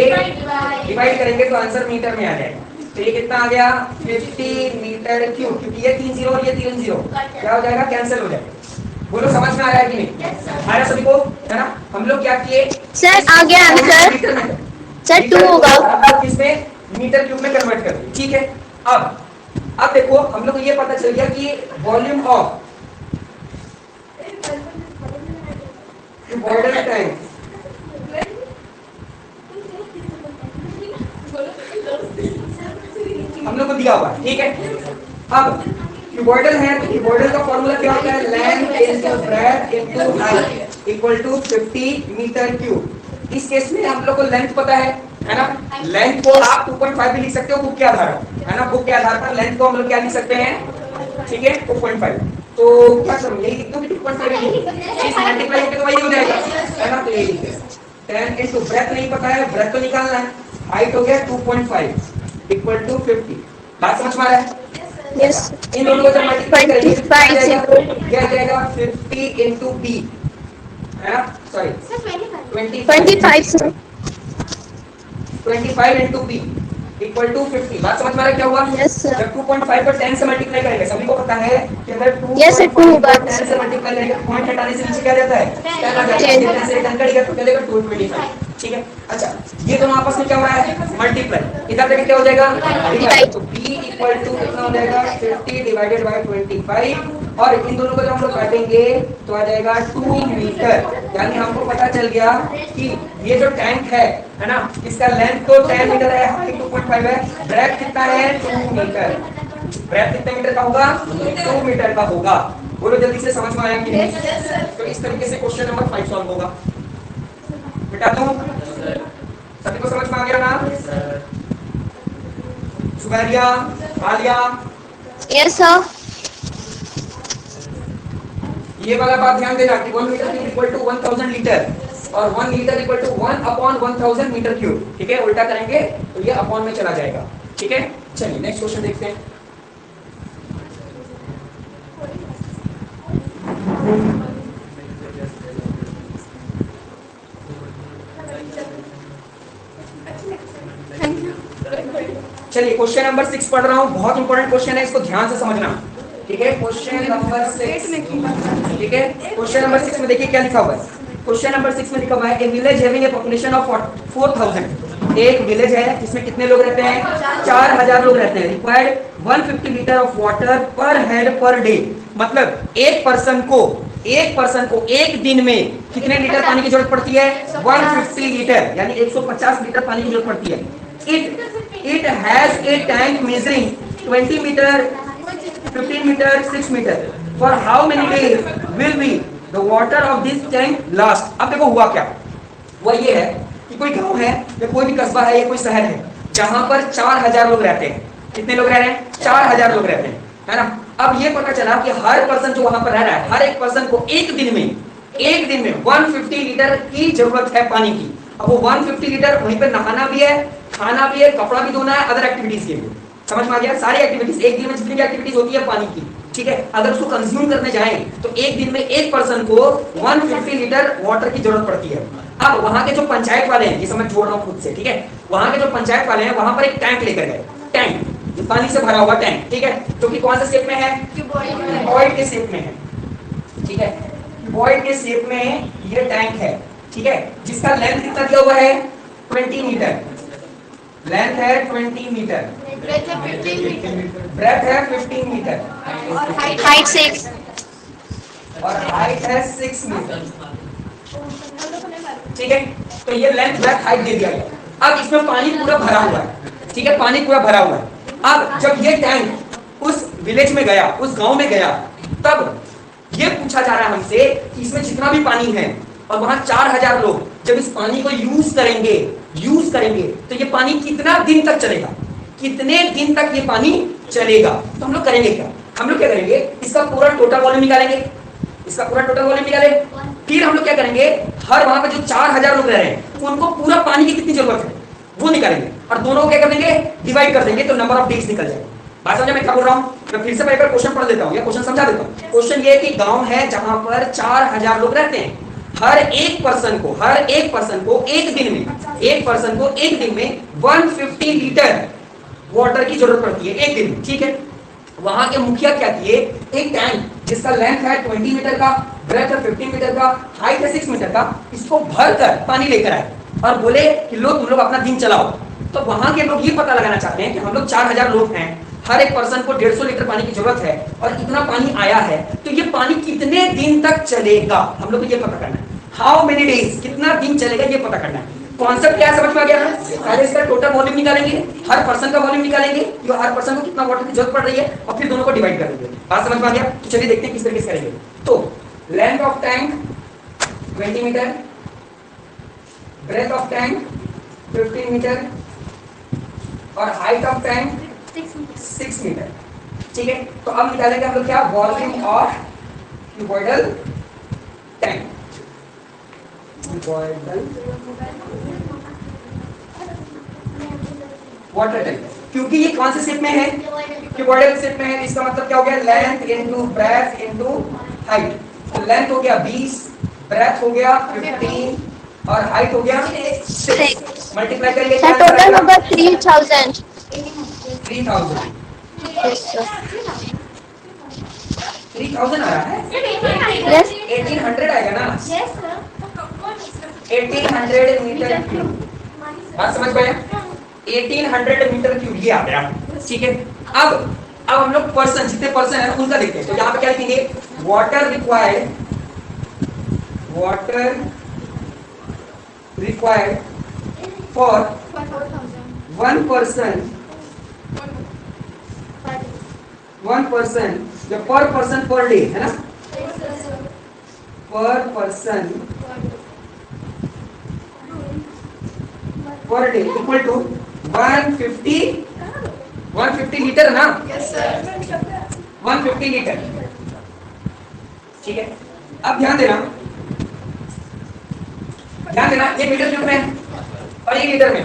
डिवाइड करेंगे तो आंसर मीटर में आ जाएगा। तो ये कितना आ गया, 50 मीटर क्यूब, क्योंकि ये 3 0 और ये 3 0 क्या हो जाएगा, कैंसिल हो जाएगा। बोलो समझ में आ रहा है कि नहीं, आ रहा सभी को, है ना। हम लोग क्या किए सर आ गया आंसर, सर 2 होगा, इसमें मीटर क्यूब में कन्वर्ट कर दिया, ठीक है। अब देखो हम लोग को ये पता चल गया कि वॉल्यूम ऑफ क्यूबॉइडल टैंक हम लोग को दिया हुआ है, ठीक है। अब क्यूबॉइडल है तो क्यूबॉइडल का फॉर्मूला क्या होता है, length into breadth into height equal to 50 metre cube. इस केस में हम लोग को लेंथ पता है ना, लेंथ को आप 2.5 भी लिख सकते हो बुक के आधार पर, है ना। बुक के आधार पर लेंथ को हम लोग क्या लिख सकते हैं, ठीक है, 2.5। तो क्या करूं, यही लिख दूं कि 2.5 इस मल्टीप्लाई होके तो वही हो जाएगा, है ना। तो ये लिख दें 10 इनटू ब्रेथ नहीं पता है, ब्रेथ तो निकालना है, हाइट हो गया 2.5 इक्वल टू 50। बात समझ में आ रहा है, यस। इन दोनों को जब मल्टीप्लाई करेंगे तो 25 क्या जाएगा 50 इनटू b, है ना, sorry 25 sir, 25 into b equal to 50। बात समझ में आ रहा है क्या हुआ, यस सर, जब 2.5 पर 10 से मल्टीप्लाई करेंगे, सभी को पता है कि अगर 2 यस सर 2 होगा, 10 से मल्टीप्लाई करेंगे तो पॉइंट हटाने से नीचे क्या जाता है, 10 आ जाता है, 10 से 10 कटेगा तो क्या देगा 225, ठीक है। अच्छा, ये दोनों आपस में क्या हो रहा है, मल्टीप्लाई, इधर देखिए क्या हो जाएगा, डिवाइड। तो b इक्वल टू कितना हो जाएगा, 50 डिवाइडेड बाय 25, और इन दोनों को जब हम लोग काटेंगे तो आ जाएगा 2 मीटर। यानी हमको पता चल गया कि ये जो टैंक है ना, इसका लेंथ तो 10 मीटर है, हाइट 2.5 है, ब्रेथ कितना है 2 मीटर। ब्रेथ कितने मीटर का होगा, 2 मीटर का होगा। बोलो जल्दी से, समझ में आया कि नहीं। तो इस तरीके से क्वेश्चन नंबर 5 सॉल्व होगा। बेटा तुम सभी को समझ में आ गया ना, सुबैरिया, आलिया, यस सर। ये वाला बात ध्यान देना कि 1 metre cube equal to 1000 litre और 1 litre equal to 1/1000 metre cube, ठीक है। उल्टा करेंगे तो ये अपॉन में चला जाएगा, ठीक है। चलिए नेक्स्ट क्वेश्चन देखते हैं। चलिए क्वेश्चन नंबर 6 पढ़ रहा हूँ, बहुत इंपॉर्टेंट क्वेश्चन है, इसको ध्यान से समझना, ठीक है। क्वेश्चन नंबर 6, ठीक है। क्वेश्चन नंबर 6 में देखिए क्या लिखा हुआ है। क्वेश्चन नंबर 6 में लिखा हुआ है, ए village having a population of 4000। एक विलेज है जिसमें कितने लोग रहते हैं, 4000 लोग रहते हैं। रिक्वायर्ड 150 लीटर ऑफ वाटर पर हेड पर डे। मतलब एक पर्सन को एक दिन में कितने लीटर पानी की जरूरत पड़ती है, 150 लीटर, यानी 150 लीटर पानी की जरूरत पड़ती है। It has a tank measuring 20 meter, 15 meter, 6 meter. For how many days will be the water of this tank last? अब देखो हुआ क्या, वो ये है कि कोई गांव है या कोई भी कस्बा है या कोई शहर है जहां पर 4000 लोग रहते हैं। कितने लोग रह रहे हैं, 4000 लोग रहते हैं, है ना। अब ये पता चला कि हर पर्सन जो वहां पर रह रहा है, हर एक पर्सन को एक दिन में 150 लीटर की जरूरत है पानी की। अब वो 150 लीटर वहीं पर नहाना भी है, खाना भी है, कपड़ा भी धोना है, अदर एक्टिविटीज के लिए। समझ में आ गया, सारी एक्टिविटीज, एक दिन में जितनी भी एक्टिविटीज होती है पानी की, ठीक है। अगर उसको कंज्यूम करने जाएं तो एक दिन में एक पर्सन को 150 लीटर वाटर की जरूरत पड़ती है। अब वहां के जो पंचायत वाले हैं, ये समझ जोड़ रहा हूं खुद से, ठीक है, वहां के जो पंचायत वाले हैं वहां पर एक टैंक लेकर गए, टैंक जो पानी से भरा हुआ टैंक, ठीक है, जो कि कौन से शेप में है, क्यूबॉइड के शेप में है, ठीक है, क्यूबॉइड के शेप में ये टैंक है, ठीक है, जिसका लेंथ कितना दिया हुआ है 20 मीटर, लेंथ है 20 मीटर, ब्रेथ है 15 मीटर ब्रेथ है 15 मीटर और हाइट 6 और हाइट है 6 मीटर, ठीक है। तो ये लेंथ ब्रेथ हाइट दे दिया गया। अब इसमें पानी पूरा भरा हुआ है, ठीक है, पानी पूरा भरा हुआ है। अब जब ये टैंक उस विलेज में गया, उस गांव में गया, तब ये पूछा जा रहा है हमसे कि इसमें जितना भी पानी है और वहां 4000 लोग जब इस पानी को यूज करेंगे तो ये पानी कितना दिन तक चलेगा, कितने दिन तक ये पानी चलेगा। तो हम लोग करेंगे क्या, हम लोग क्या करेंगे, इसका पूरा टोटल वॉल्यूम निकालेंगे, इसका पूरा टोटल वॉल्यूम निकाले, फिर हम लोग क्या करेंगे, हर वहां पे जो 4000 लोग रह रहे हैं उनको पूरा पानी की कितनी जरूरत है वो निकालेंगे और दोनों को क्या कर देंगे, डिवाइड कर देंगे, तो नंबर ऑफ डेज निकल जाएगा। बात समझे मैं क्या बोल रहा हूँ? मैं फिर से एक बार क्वेश्चन पढ़ देता हूँ या क्वेश्चन समझा देता हूँ। क्वेश्चन ये है कि गांव है जहां पर 4000 लोग रहते हैं, हर एक पर्सन को एक दिन में 150 लीटर वाटर की जरूरत पड़ती है एक दिन, ठीक है। वहां के मुखिया क्या किए, एक टैंक जिसका लेंथ है 20 मीटर का, ब्रेथ है 15 मीटर का, हाइट है 6 मीटर का, इसको भरकर पानी लेकर आए और बोले कि लो तुम लोग अपना दिन चलाओ। तो वहां के लोग ये पता लगाना चाहते हैं कि हम लोग 4000 लोग हैं, हर एक पर्सन को 150 लीटर पानी की जरूरत है और इतना पानी आया है, तो ये पानी कितने दिन तक चलेगा, हम लोग को ये पता करना है। हाउ मेनी डेज, कितना दिन चलेगा ये पता करना है। कॉन्सेप्ट क्या समझ में आ गया? पहले इसका टोटल वॉल्यूम निकालेंगे, हर पर्सन का वॉल्यूम निकालेंगे, जो हर पर्सन को कितना वाटर की जरूरत पड़ रही है, और फिर दोनों को डिवाइड कर देंगे। बात समझ में आ गया? तो चलिए देखते हैं किस तरीके से करेंगे। तो length of tank 20 metre, breadth of tank 15 metre और हाइट ऑफ टैंक 6 मीटर, ठीक है। तो अब निकालेंगे हम लोग क्या, volume of cuboidal tank, water tank, क्योंकि ये कौन से शेप में है, क्यूबॉइडल शेप में है। इसका मतलब क्या हो गया, length into breadth into height. तो लेंथ हो गया 20, ब्रेथ हो गया 15 और हाइट हो गया 6। मल्टीप्लाई करेंगे सर टोटल होगा 3000। 3000 3000 आ रहा है, यस 1800 आएगा ना, 1800 मीटर क्यूब। बात समझ पाए? 1800 मीटर क्यूब ये आ गया, ठीक है। अब हम लोग पर्सन, जितने पर्सन है उनका देखते हैं। तो यहाँ पे क्या लिखेंगे, वाटर रिक्वायर्ड फॉर 1 पर्सन, या पर पर्सन पर डे है ना, पर person per day equal to 150 litre ना, 150 लीटर, ठीक है। अब ध्यान देना ये मीटर क्यूब में और ये लीटर में,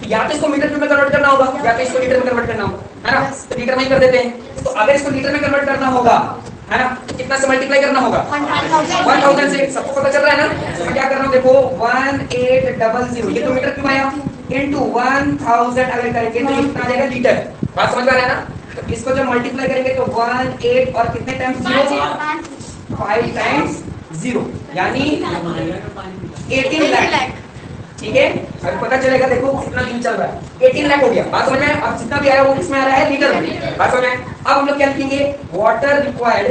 या तो इसको मीटर क्यूब में कन्वर्ट करना होगा या तो इसको लीटर में कन्वर्ट करना होगा, है ना। तो लीटर में ही कर देते हैं। तो अगर इसको लीटर में कन्वर्ट करना होगा, है ना, तो कितना से मल्टीप्लाई करना होगा, 1000 से। सबको पता चल रहा है ना। तो क्या करना, देखो 1800, ये तो मीटर क्यूब आया, इनटू 1000 अगर करेंगे तो कितना आ जाएगा, लीटर। बात समझ में आ रहा है ना। तो इसको जब मल्टीप्लाई करेंगे तो 18 और कितने टाइम्स 0, 5 टाइम्स 0 यानी 18 लाख, ठीक है। अब पता चलेगा देखो कितना दिन चल रहा है, 18 लाख हो गया। बात समझ में? अब जितना भी आया वो किसमें आ रहा है, लीटर में। बात समझ में? अब हम लोग क्या लिखेंगे, water required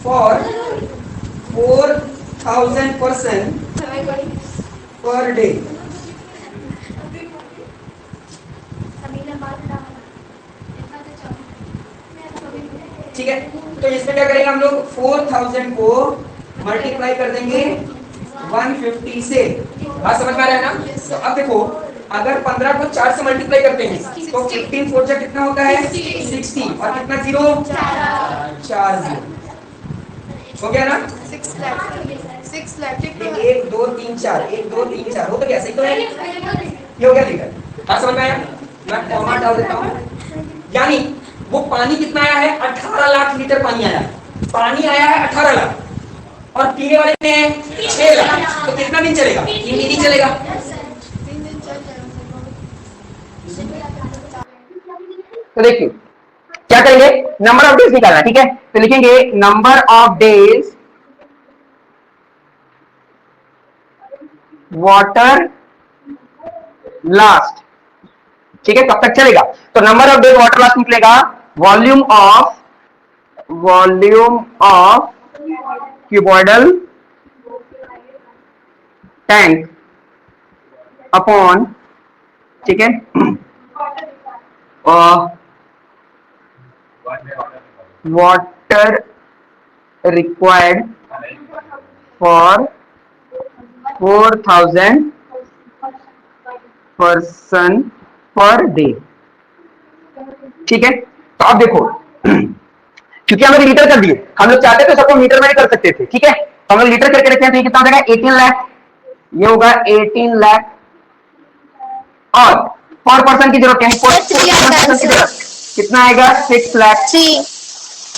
for 4000 person per day, ठीक है। तो इसमें क्या करेंगे हम लोग, 4000 को मल्टीप्लाई कर देंगे 150 से। बात समझ में आ रहा है ना। तो अब देखो अगर 15 को 4 से मल्टीप्लाई करते हैं तो 15 4 कितना होता है, 60 और कितना 0, 4 0 हो गया ना। 6 लाख 1 2 3 4 1 2 3 4 हो तो क्या, सही तो है, ये हो गया लीटर। बात समझ में आया? मैं कॉमा डाल देता हूँ। यानी वो पानी कितना आया है, 18 लाख लीटर पानी आया है, 18 लाख। और पीने वाले में 6 लाख, तो कितना दिन चलेगा? 3 दिन ही चलेगा। 3 दिन चल जाएगा। तो देखिए क्या करेंगे, नंबर ऑफ डेज निकालना, ठीक है। तो लिखेंगे number of days water last, ठीक है, कब तक चलेगा? तो number of days water last निकलेगा volume of cuboidal tank upon, ठीक है, water required for 4000 person per day, ठीक है। तो अब देखो क्योंकि हम लोग लीटर कर दिए, हम लोग चाहते थे सबको मीटर में भी कर सकते थे, ठीक है, तो हम लोग लीटर करके रखते हैं। तो ये कितना हो जाएगा? 18 लाख, ये होगा 18 लाख, और पर पर्सन की जरूरत है, कितना आएगा? 6 लाख।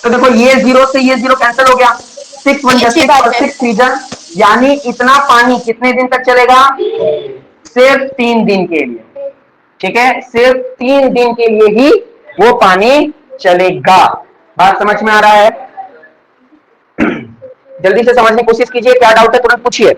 तो देखो ये जीरो से ये जीरो कैंसिल हो गया, 6 1 जा 6 और 6 3 जा, यानी इतना पानी कितने दिन तक चलेगा? सिर्फ 3 दिन के लिए, ठीक है, सिर्फ 3 दिन के लिए ही वो पानी चलेगा। बात समझ में आ रहा है? जल्दी से समझने की कोशिश कीजिए, क्या डाउट है तुरंत पूछिए।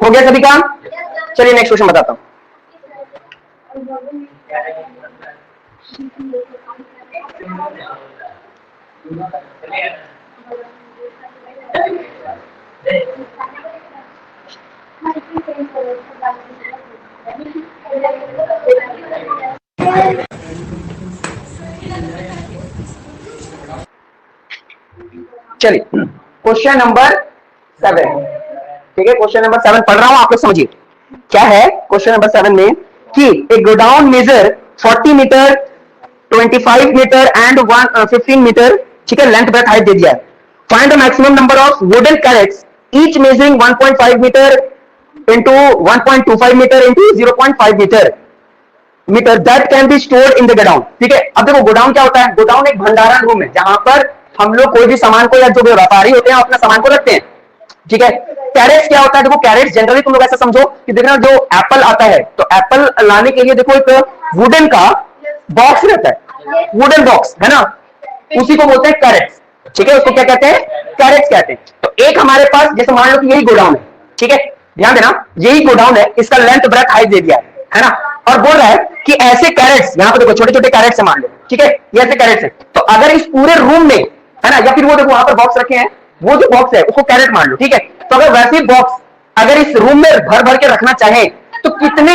हो गया सभी काम? चलिए नेक्स्ट क्वेश्चन बताता हूं। चलिए क्वेश्चन नंबर 7, ठीक है, क्वेश्चन नंबर 7 पढ़ रहा हूं, आप लोग समझिए क्या है क्वेश्चन नंबर 7 में, कि एक godown measure 40 metre 25 metre and 15 metre, ठीक है, लेंथ ब्रेथ हाइट दे दिया है। Find the maximum number of wooden crates each measuring 1.5 metre into 1.25 metre into 0.5 metre that can be stored in the godown, ठीक है। अब देखो गोडाउन क्या होता है? गोडाउन एक भंडारण रूम है जहां पर हम लोग कोई भी सामान को, या जो व्यापारी होते हैं अपना सामान को रखते हैं, ठीक है। कैरेट्स क्या होता है? देखो कैरेट्स जनरली तुम लोग ऐसा समझो कि देखना जो एप्पल आता है, तो एप्पल लाने के लिए देखो एक वुडन का बॉक्स रहता है, वुडन बॉक्स है ना, उसी को बोलते हैं कैरेट्स, ठीक है, उसको क्या कहते हैं? कैरेट्स कहते हैं। तो एक हमारे पास जैसे मान लो कि यही गोडाउन है, ठीक है, ध्यान देना यही गोडाउन है, इसका लेंथ ब्रेथ हाइट दे दिया है ना, और बोल रहा है कि ऐसे कैरेट्स, यहां पर देखो छोटे छोटे कैरेट्स है मान लो, ठीक है, ये ऐसे कैरेट्स है। तो अगर इस पूरे रूम में है ना, या फिर वो देखो वहां पर बॉक्स रखे हैं, वो जो बॉक्स है उसको कैरेट मान लो, ठीक है। तो अगर वैसे बॉक्स अगर इस रूम में भर भर के रखना चाहे तो कितने,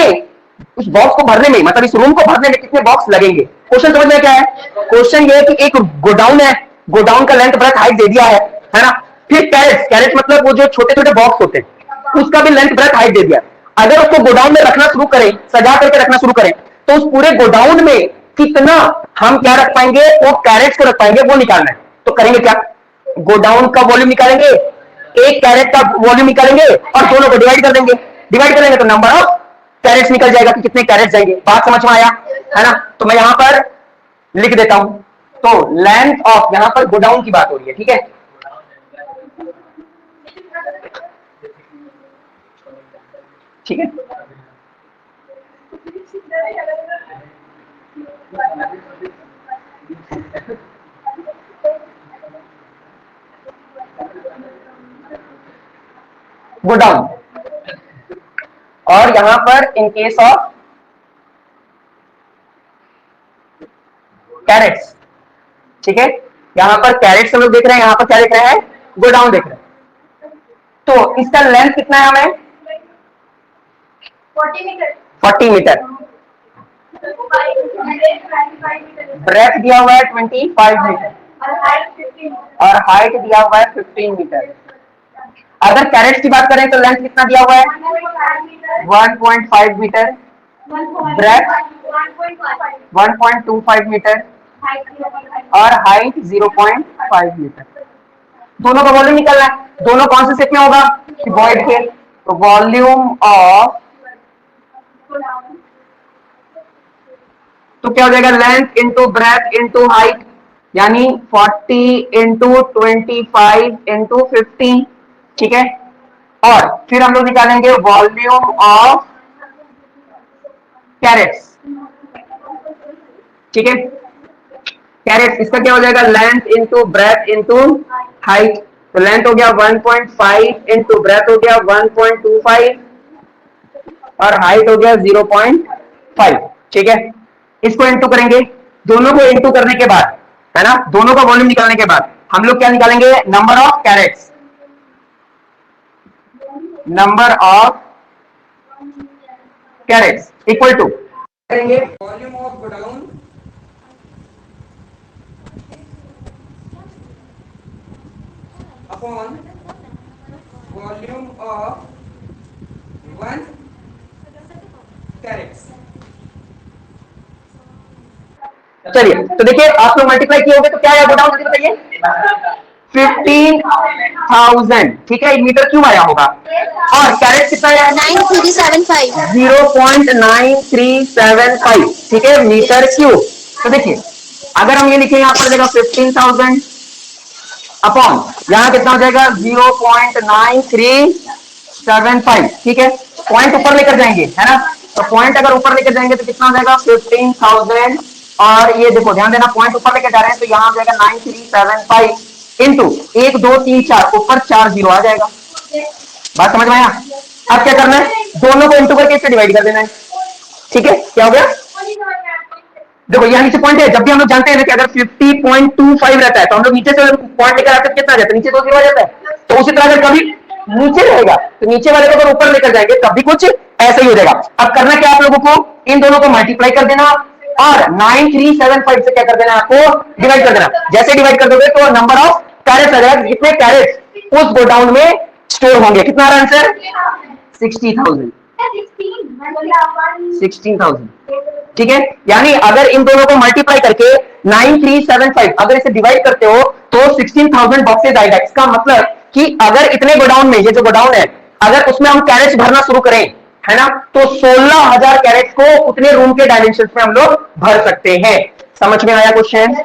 उस बॉक्स को भरने में, मतलब इस रूम को भरने में कितने बॉक्स लगेंगे? क्वेश्चन समझ में क्या है? क्वेश्चन ये है कि एक गोडाउन है, गोडाउन का लेंथ ब्रेथ हाइट दे दिया है ना, फिर कैरेट्स, कैरेट्स मतलब वो जो छोटे छोटे बॉक्स होते हैं उसका भी लेंथ ब्रेथ हाइट दे दिया। अगर उसको गोडाउन में रखना शुरू करें, सजा करके रखना शुरू करें, तो उस पूरे गोडाउन में कितना हम क्या रख पाएंगे? वो कैरेट्स को रख पाएंगे, वो निकालना है। तो करेंगे क्या? गोडाउन का वॉल्यूम निकालेंगे, एक कैरेट का वॉल्यूम निकालेंगे और दोनों को डिवाइड कर देंगे, डिवाइड करेंगे तो नंबर ऑफ कैरेट्स निकल जाएगा कि कितने कैरेट्स जाएंगे। बात समझ में आया है ना? तो मैं यहां पर लिख देता हूं, तो लेंथ ऑफ, यहां पर गोडाउन की बात हो रही है, ठीक है, ठीक है, गोडाउन, और यहां पर इन केस ऑफ कैरेट्स, ठीक है, यहां पर कैरेट्स हम लोग देख रहे हैं, यहां पर क्या देख रहे हैं? गोडाउन देख रहे हैं। तो इसका लेंथ कितना है हमें? 40 मीटर। 40 मीटर, ब्रेथ दिया हुआ है 25 मीटर और हाइट दिया हुआ है 15 मीटर। अगर कैरेट्स की बात करें तो लेंथ कितना दिया हुआ है? 1.5 मीटर ब्रेथ 1.25 मीटर और हाइट 0.5 मीटर। दोनों का वॉल्यूम निकलना है। दोनों कौन से शेप में होगा? वॉइड के। तो वॉल्यूम ऑफ, तो क्या हो जाएगा? Length into breadth into height, यानी 40 इंटू 25 इंटू 15। ठीक है, और फिर हम लोग निकालेंगे वॉल्यूम ऑफ कैरेट्स। ठीक है, कैरेट्स, इसका क्या हो जाएगा? Length into breadth into height. तो लेंथ हो गया 1.5 इंटू ब्रेथ हो गया 1.25 और हाइट हो गया 0.5। ठीक है, इसको इंटू करेंगे। दोनों को इंटू करने के बाद, है ना, दोनों का वॉल्यूम निकालने के बाद हम लोग क्या निकालेंगे? Number of crates. Number of crates equal to करेंगे volume of godown upon volume of 1 crates. चलिए, तो देखिए आप लोग मल्टीप्लाई किए होंगे तो क्या आया गोडाउन, जल्दी बताइए। 15,000। ठीक है, मीटर क्यूब आया होगा। और कैरेट कितना आया? 9375। 0.9375। ठीक है, मीटर क्यूब। तो देखिए, अगर हम ये लिखें यहाँ पर देगा 15,000 अपॉन यहाँ कितना हो जाएगा? 0.9375। ठीक है, पॉइंट ऊपर लेकर जाएंगे, है ना, तो पॉइंट अगर ऊपर लेकर जाएंगे तो कितना हो जाएगा? 15,000। और ये देखो ध्यान देना, पॉइंट ऊपर लेकर जा रहे हैं तो यहाँ हो जाएगा 9375 इंटू 1 2 3 4, ऊपर 4 जीरो आ जाएगा। बात समझ में आया? अब क्या करना है? दोनों को इंटू करके इससे डिवाइड कर देना है। ठीक है, क्या हो गया? देखो यहाँ नीचे पॉइंट है, जब भी हम लोग जानते हैं ना कि अगर 50.25 रहता है तो हम लोग नीचे से पॉइंट लेकर आते हैं, कितना आ जाता है? नीचे 2 जीरो आ जाता है। तो उसी तरह अगर कभी नीचे रहेगा तो नीचे वाले को अगर ऊपर लेकर जाएंगे तब भी कुछ ऐसा ही हो जाएगा। अब करना क्या आप लोगों को? इन दोनों को मल्टीप्लाई कर देना और 9375 से क्या कर देना? आपको डिवाइड कर देना। जैसे डिवाइड कर दोगे तो नंबर ऑफ कैरेट्स आ जाएगा, कितने कैरेट्स उस गोडाउन में स्टोर होंगे। कितना आ रहा है आंसर? 60,000। 16,000। ठीक है, यानी अगर इन दोनों को मल्टीप्लाई करके 9375 अगर इसे डिवाइड करते हो तो 16,000 बॉक्सेज आएगा। इसका मतलब कि अगर इतने गोडाउन में, ये जो गोडाउन है, अगर उसमें हम कैरेट्स भरना शुरू करें, है ना, तो 16,000 कैरेट्स को उतने रूम के डायमेंशन में हम लोग भर सकते हैं। समझ में आया क्वेश्चन?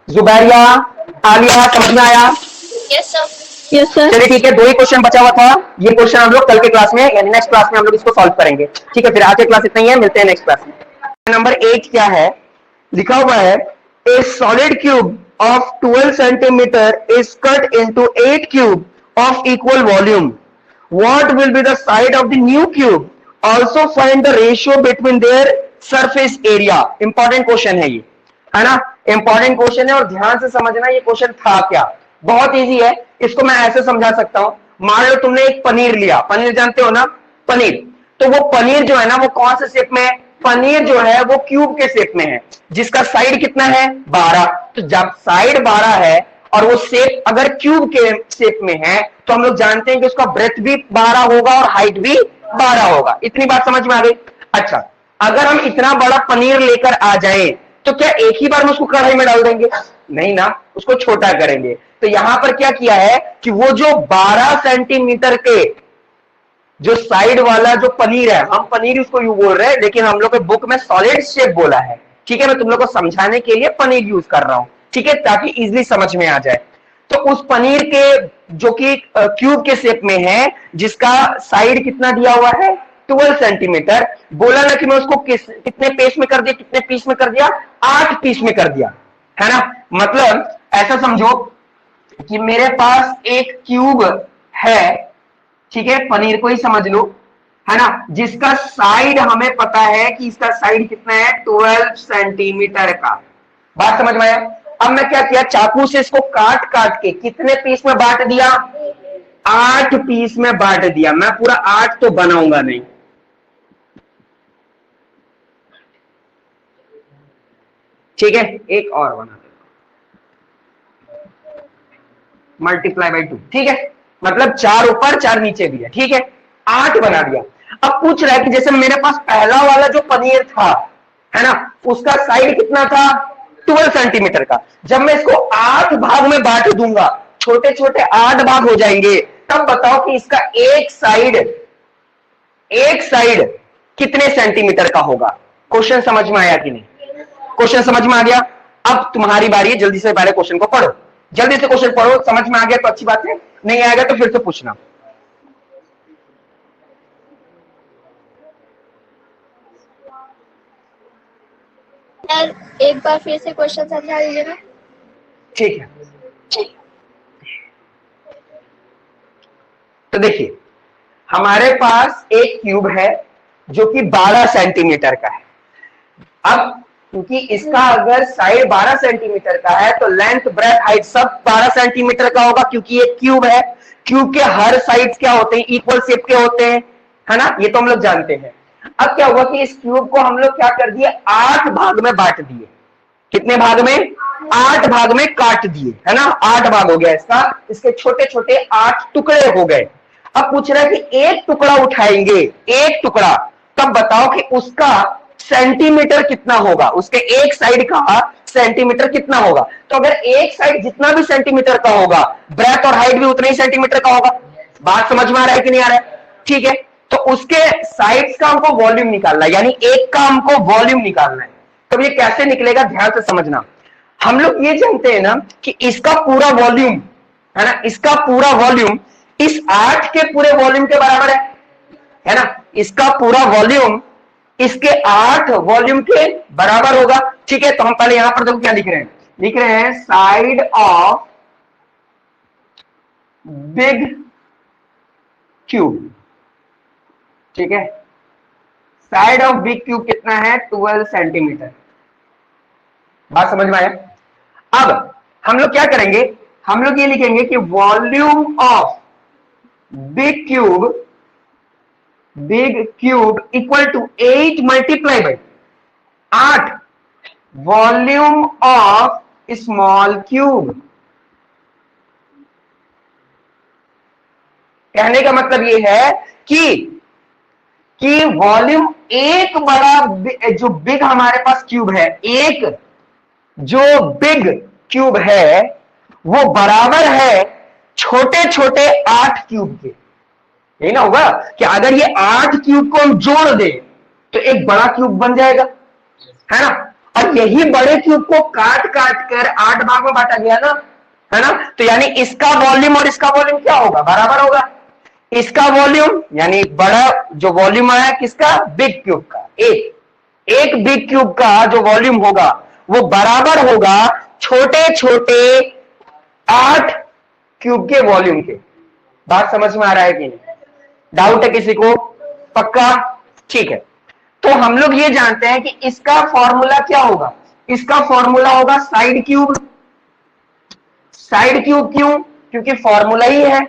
जुबैरिया, आलिया, समझ में आया? Yes sir. Yes sir. चलिए ठीक है, 2 ही क्वेश्चन बचा हुआ था। ये क्वेश्चन हम लोग कल के क्लास में यानी नेक्स्ट क्लास में हम लोग इसको सॉल्व करेंगे। ठीक है, फिर आज के क्लास इतना ही है, मिलते हैं नेक्स्ट क्लास में। नंबर 8 क्या है? लिखा हुआ है ए solid cube of 12 centimetre is cut into 8 cube of equal volume. What will be the side of the new cube? Also find the ratio between their surface area. Important question है ये, है ना, important question है और ध्यान से समझना ये क्वेश्चन था क्या। बहुत इजी है, इसको मैं ऐसे समझा सकता हूं। मान लो तुमने एक पनीर लिया, पनीर जानते हो ना, पनीर, तो वो पनीर जो है ना वो कौन से शेप में है? पनीर जो है वो क्यूब के शेप में है, जिसका साइड कितना है? 12। तो जब साइड 12 है और वो शेप अगर क्यूब के शेप में है तो हम लोग जानते हैं कि उसका ब्रेथ भी 12 होगा और हाइट भी 12 होगा। इतनी बात समझ में आ गई? अच्छा, अगर हम इतना बड़ा पनीर लेकर आ जाए तो क्या एक ही बार में उसको कढ़ाई में डाल देंगे? नहीं ना, उसको छोटा करेंगे। तो यहां पर क्या किया है कि वो जो 12 सेंटीमीटर के जो साइड वाला जो पनीर है, हम पनीर उसको यू बोल रहे हैं लेकिन हम लोग के बुक में सॉलिड शेप बोला है। ठीक है, मैं तुम लोग को समझाने के लिए पनीर यूज कर रहा हूं, ठीक है, ताकि इजीली समझ में आ जाए। तो उस पनीर के जो कि क्यूब के शेप में है, जिसका साइड कितना दिया हुआ है? 12 सेंटीमीटर। बोला ना कि मैं उसको कितने पीस में कर दिया? कितने पीस में कर दिया? 8 पीस में कर दिया, है ना। मतलब ऐसा समझो कि मेरे पास एक क्यूब है, ठीक है, पनीर को ही समझ लो, है ना, जिसका साइड हमें पता है कि इसका साइड कितना है? 12 सेंटीमीटर का। बात समझ में आया? अब मैं क्या किया, चाकू से इसको काट काट के कितने पीस में बांट दिया? 8 पीस में बांट दिया। मैं पूरा 8 तो बनाऊंगा नहीं, ठीक है, एक और बना देता, मल्टीप्लाई बाई 2, ठीक है, मतलब 4 ऊपर 4 नीचे भी है, ठीक है, 8 बना दिया। अब पूछ रहा है कि जैसे मेरे पास पहला वाला जो पनीर था, है ना, उसका साइड कितना था, 12 सेंटीमीटर का। जब मैं इसको 8 भाग में बांट दूंगा, छोटे छोटे 8 भाग हो जाएंगे, तब बताओ कि इसका एक साइड कितने सेंटीमीटर का होगा। क्वेश्चन समझ में आया कि नहीं? क्वेश्चन समझ में आ गया? अब तुम्हारी बारी है, जल्दी से पहले क्वेश्चन को पढ़ो, जल्दी से क्वेश्चन पढ़ो। समझ में आ गया तो अच्छी बात है, नहीं आएगा तो फिर से पूछना। सर एक बार फिर से क्वेश्चन समझा दीजिएगा। ठीक है, तो देखिए हमारे पास एक क्यूब है जो कि 12 सेंटीमीटर का है। अब क्योंकि इसका अगर साइड 12 सेंटीमीटर का है तो लेंथ ब्रेथ हाइट सब 12 सेंटीमीटर का होगा, क्योंकि ये क्यूब है। क्यूब के हर साइड्स क्या होते हैं, इक्वल शेप के होते हैं, है ना, ये तो हम लोग जानते हैं। अब क्या हुआ कि इस क्यूब को हम लोग क्या कर दिए, 8 भाग में बांट दिए। कितने भाग में? 8 भाग में काट दिए, है ना, 8 भाग हो गया इसका, इसके छोटे छोटे 8 टुकड़े हो गए। अब पूछ रहा है कि एक टुकड़ा उठाएंगे, एक टुकड़ा, तब बताओ कि उसका सेंटीमीटर कितना होगा, उसके एक साइड का सेंटीमीटर कितना होगा। तो अगर एक साइड जितना भी सेंटीमीटर का होगा, ब्रेथ और हाइट भी उतना ही सेंटीमीटर का होगा। बात समझ में आ रहा है कि नहीं आ रहा है? ठीक है, तो उसके साइड्स का हमको वॉल्यूम निकालना है, यानी एक का हमको वॉल्यूम निकालना है। तो ये कैसे निकलेगा, ध्यान से समझना। हम लोग ये जानते हैं ना कि इसका पूरा वॉल्यूम, है ना, इसका पूरा वॉल्यूम इस 8 के पूरे वॉल्यूम के बराबर है ना, इसका पूरा वॉल्यूम इसके 8 वॉल्यूम के बराबर होगा। ठीक है, तो हम पहले यहां पर देखो क्या लिख रहे हैं, लिख रहे हैं साइड ऑफ बिग क्यूब। ठीक है, साइड ऑफ बिग क्यूब कितना है, 12 सेंटीमीटर। बात समझ में आया? अब हम लोग क्या करेंगे, हम लोग ये लिखेंगे कि volume of big cube equal to 8 multiply by 8 volume of small cube. कहने का मतलब ये है कि वॉल्यूम एक बड़ा जो बिग हमारे पास क्यूब है, एक जो बिग क्यूब है वो बराबर है छोटे छोटे 8 क्यूब के। यही ना होगा कि अगर ये 8 क्यूब को हम जोड़ दें तो एक बड़ा क्यूब बन जाएगा, है ना। और यही बड़े क्यूब को काट काट कर 8 भाग में बांटा गया ना, है ना। तो यानी इसका वॉल्यूम और इसका वॉल्यूम क्या होगा, बराबर होगा। इसका वॉल्यूम यानी बड़ा जो वॉल्यूम आया किसका, बिग क्यूब का, एक बिग क्यूब का जो वॉल्यूम होगा वो बराबर होगा छोटे छोटे 8 क्यूब के वॉल्यूम के। बात समझ में आ रहा है कि नहीं? डाउट है किसी को? पक्का? ठीक है, तो हम लोग ये जानते हैं कि इसका फॉर्मूला क्या होगा, इसका फॉर्मूला होगा साइड क्यूब। साइड क्यूब क्यों? क्योंकि फॉर्मूला ही है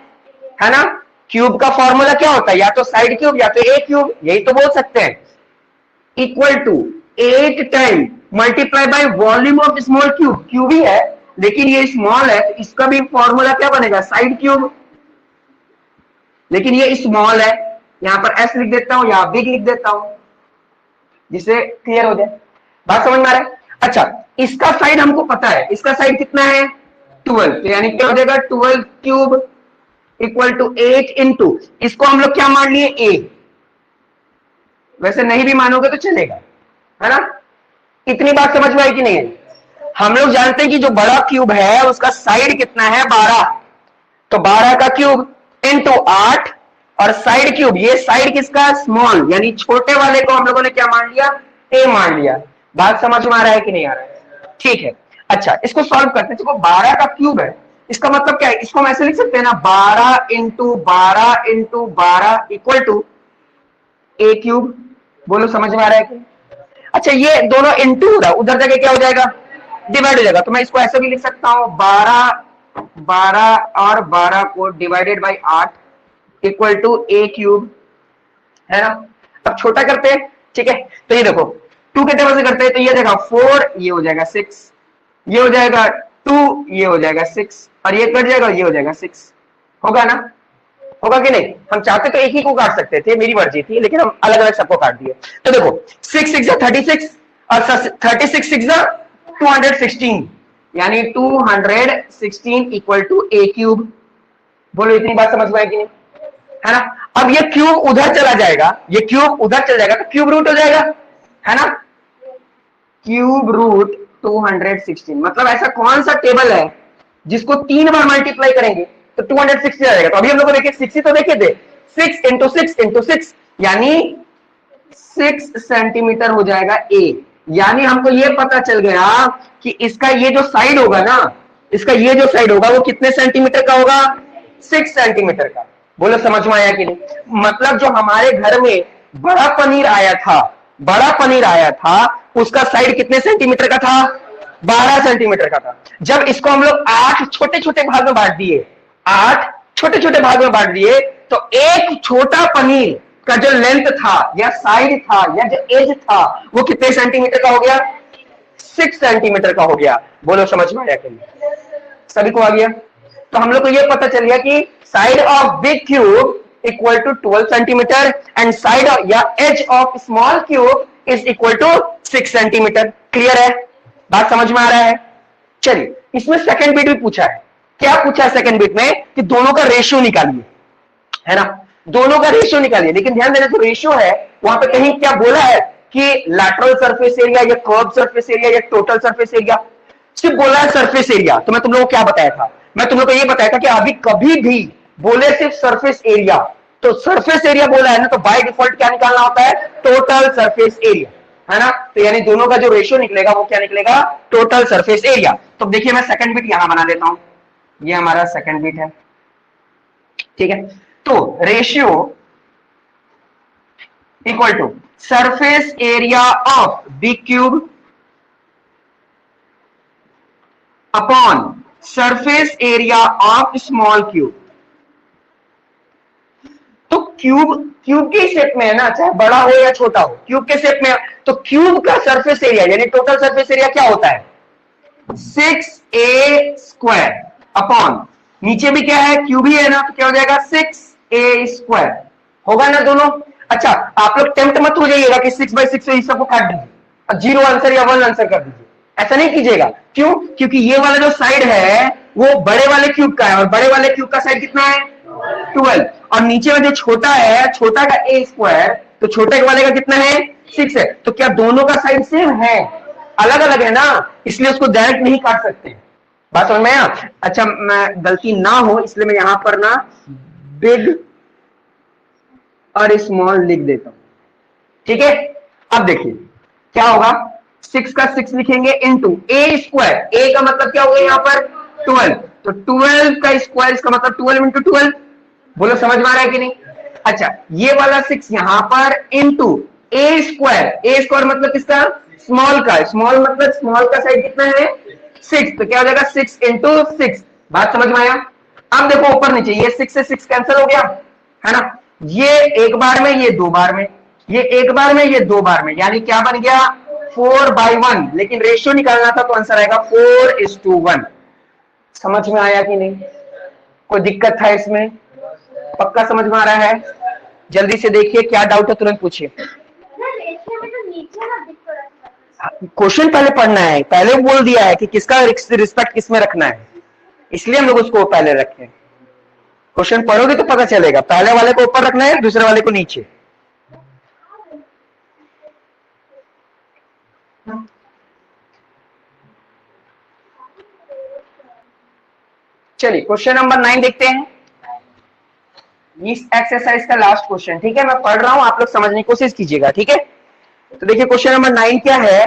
ना। क्यूब का फॉर्मूला क्या होता है, या तो साइड क्यूब या तो ए क्यूब, यही तो बोल सकते हैं। Equal to 8 time multiply by volume of small cube. Cube ही है लेकिन ये स्मॉल है, तो इसका भी फॉर्मूला क्या बनेगा, साइड क्यूब। लेकिन ये स्मॉल है, यहां पर एस लिख देता हूं, यहां बिग लिख देता हूं, जिससे क्लियर हो जाए। बात समझ में आ रहा है? अच्छा, इसका साइड हमको पता है, इसका साइड कितना है, 12, तो यानी क्या हो जाएगा 12 क्यूब इक्वल टू 8 इंटू, इसको हम लोग क्या मान लिए, ए। वैसे नहीं भी मानोगे तो चलेगा, है ना। इतनी बात समझ में आई कि नहीं है? हम लोग जानते हैं कि जो बड़ा क्यूब है उसका साइड कितना है, 12, तो 12 का क्यूब इंटू 8 और साइड क्यूब, ये साइड किसका, स्मॉल, यानी छोटे वाले को हम लोगों ने क्या मान लिया, ए मान लिया। बात समझ में आ रहा है कि नहीं आ रहा है? ठीक है, अच्छा इसको सॉल्व करते हैं। देखो 12 का क्यूब है, इसका मतलब क्या है, इसको हम ऐसे लिख सकते हैं ना, 12 into 12 into 12 equal to a cube. बोलो समझ में आ रहा है कि? अच्छा ये दोनों इंटू हो रहा है, उधर जगह क्या हो जाएगा, डिवाइड हो जाएगा। तो मैं इसको ऐसे भी लिख सकता हूं, 12 और 12 को divided by 8 equal to a cube, है ना। अब छोटा करते हैं, ठीक है, तो ये देखो 2 के टेबल से करते हैं, तो ये देखा 4, ये हो जाएगा 6, ये हो जाएगा 2, ये हो जाएगा 6, और ये कट जाएगा, ये हो जाएगा 6, होगा ना। होगा कि नहीं? हम चाहते तो एक ही को काट सकते थे, मेरी मर्जी थी, लेकिन हम अलग अलग सबको काट दिए। तो देखो 6 6 36 और 36 6 216, यानी 216 इक्वल टू ए क्यूब। बोलो इतनी बात समझ में आएगी नहीं? है ना? अब ये क्यूब उधर चला जाएगा, ये क्यूब उधर चल जाएगा तो क्यूब रूट हो जाएगा, है ना? क्यूब रूट 216, मतलब ऐसा कौन सा टेबल है जिसको 3 बार मल्टीप्लाई करेंगे तो 260 आ जाएगा। तो अभी हम लोग को देखिए 6 ही तो देखे थे, 6 इंटू 6 इंटू 6 यानी 6 सेंटीमीटर हो जाएगा ए। यानी हमको ये पता चल गया कि इसका ये जो साइड होगा ना, इसका ये जो साइड होगा वो कितने सेंटीमीटर का होगा? 6 सेंटीमीटर का। बोलो समझ में आया कि नहीं? मतलब जो हमारे घर में बड़ा पनीर आया था, बड़ा पनीर आया था, उसका साइड कितने सेंटीमीटर का था? 12 सेंटीमीटर का था। जब इसको हम लोग 8 छोटे छोटे भाग में बांट दिए, 8 छोटे छोटे भाग में बांट दिए, तो एक छोटा पनीर का जो लेंथ था या साइड था या जो एज था वो कितने सेंटीमीटर का हो गया? 6 सेंटीमीटर का हो गया। बोलो समझ में आया कि नहीं? सभी को आ गया? तो हम लोग को ये पता चल गया कि side of big cube equal to 12 centimetre and side या edge of small cube is equal to 6 centimetre. Clear है? बात समझ में आ रहा है? चलिए, इसमें सेकंड बिट भी पूछा है। क्या पूछा है सेकंड बिट में? कि दोनों का रेशियो निकालिए, है ना? दोनों का रेशियो निकालिए, लेकिन ध्यान देना जो रेशियो है वहां पे कहीं क्या बोला है कि लैटरल सरफेस एरिया या कर्व सरफेस एरिया या टोटल सरफेस एरिया? सिर्फ बोला है सरफेस एरिया। तो मैं तुम लोगों को क्या बताया था? मैं तुम लोग को ये बताया था कि अभी कभी भी बोले सिर्फ सरफेस एरिया, तो सरफेस एरिया बोला है ना, तो बाय डिफॉल्ट क्या निकालना होता है? टोटल सरफेस एरिया, है ना? तो यानी दोनों का जो रेशियो निकलेगा वो क्या निकलेगा? Total surface area. तो देखिए मैं सेकंड बिट यहां बना देता हूं, ये हमारा सेकंड बिट है, ठीक है? तो ratio equal to surface area of big cube upon surface area of small cube. तो क्यूब के शेप में है ना, चाहे बड़ा हो या छोटा हो, क्यूब के शेप में, तो क्यूब का सरफेस एरिया यानी टोटल सरफेस एरिया क्या होता है? 6a स्क्वायर अपॉन, नीचे भी क्या है? क्यूब ही है ना, तो क्या हो जाएगा? 6a स्क्वायर होगा ना दोनों? अच्छा, आप लोग टेम्प्ट मत हो जाइएगा कि 6/6 से इस सबको काट दीजिए, 0 आंसर या 1 आंसर कर दीजिए, ऐसा नहीं कीजिएगा। क्यों? क्योंकि ये वाला जो साइड है वो बड़े वाले क्यूब का है, और बड़े वाले क्यूब का साइड कितना है? 12, और नीचे में जो छोटा है, छोटा का a स्क्वायर, तो छोटे वाले का कितना है? 6 है। तो क्या दोनों का साइड सेम है? अलग अलग है ना, इसलिए उसको डायरेक्ट नहीं काट सकते। बात समझ में आया? अच्छा, मैं गलती ना हो इसलिए मैं यहां पर ना बिग और स्मॉल लिख देता हूं, ठीक है? अब देखिए क्या होगा, 6 का 6 लिखेंगे इंटू a स्क्वायर, a का मतलब क्या हो गया यहाँ पर? 12, तो 12 का स्क्वायर, इसका मतलब 12 इंटू 12। बोलो समझ में आ रहा है कि नहीं? अच्छा, ये वाला 6 यहां पर इंटू a स्क्वायर मतलब किसका? स्मॉल का। स्मॉल मतलब स्मॉल का साइड कितना है? 6, तो क्या हो जाएगा? 6 इंटू 6। बात समझ में आया? अब देखो ऊपर नीचे, ये 6 से 6 कैंसिल हो गया, है ना? ये एक बार में, ये 2 बार में, ये एक बार में, ये 2 बार में, यानी क्या बन गया? 4/1। लेकिन रेशियो निकालना था तो आंसर आएगा 4:1। समझ में आया कि नहीं? कोई दिक्कत था इसमें? पक्का समझ में आ रहा है? जल्दी से देखिए, क्या डाउट है तुरंत पूछिए। क्वेश्चन पहले पढ़ना है, पहले बोल दिया है कि किसका रिस्पेक्ट किसमें रखना है, इसलिए हम लोग उसको पहले रखें। क्वेश्चन पढ़ोगे तो पता चलेगा, पहले वाले को ऊपर रखना है, दूसरे वाले को नीचे। चलिए क्वेश्चन नंबर 9 देखते हैं, इस एक्सरसाइज का लास्ट क्वेश्चन, ठीक है? मैं पढ़ रहा हूं, आप लोग समझने की कोशिश कीजिएगा, ठीक है? तो देखिए क्वेश्चन नंबर 9 क्या है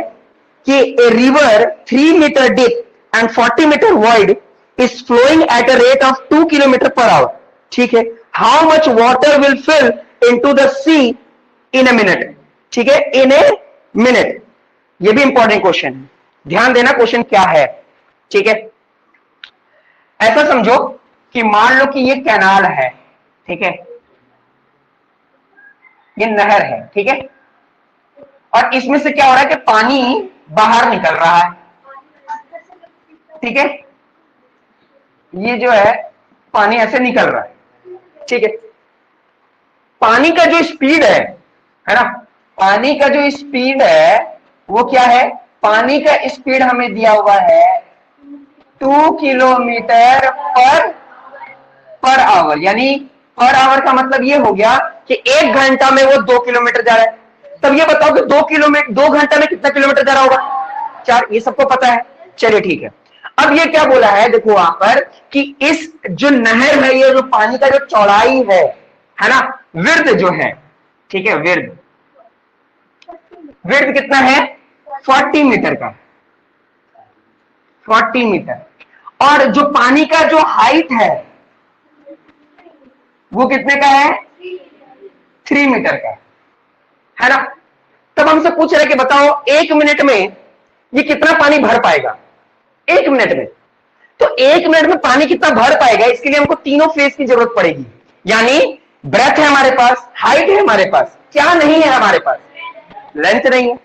कि a river 3 metre deep and 40 metre wide is flowing at a rate of 2 kilometre per hour, ठीक है? How much water will fill into the sea in a minute, ठीक है? In a minute. ये भी important question है, ध्यान देना question क्या है, ठीक है? ऐसा समझो कि मान लो कि ये कैनाल है, ठीक है? ये नहर है, ठीक है? और इसमें से क्या हो रहा है कि पानी बाहर निकल रहा है, ठीक है? ये जो है पानी ऐसे निकल रहा है, ठीक है? पानी का जो स्पीड है ना, पानी का जो स्पीड है वो क्या है, पानी का स्पीड हमें दिया हुआ है 2 किलोमीटर पर आवर, यानी पर आवर का मतलब ये हो गया कि 1 घंटा में वो 2 किलोमीटर जा रहा है। तब ये बताओ कि 2 घंटा में कितना किलोमीटर जा रहा होगा, 4, ये सबको पता है। चलिए ठीक है, अब ये क्या बोला है, देखो वहां पर कि इस जो नहर है, ये जो पानी का जो चौड़ाई है ना, विर्द जो है, ठीक है, विर्द कितना है, 40 मीटर का, 40 मीटर। और जो पानी का जो हाइट वो कितने का है, 3 मीटर का है ना। तब हमसे पूछ रहे कि बताओ 1 मिनट में ये कितना पानी भर पाएगा, 1 मिनट में। तो 1 मिनट में पानी कितना भर पाएगा, इसके लिए हमको तीनों फेज की जरूरत पड़ेगी। यानी ब्रेथ है हमारे पास, हाइट है हमारे पास, क्या नहीं है हमारे पास, लेंथ नहीं है।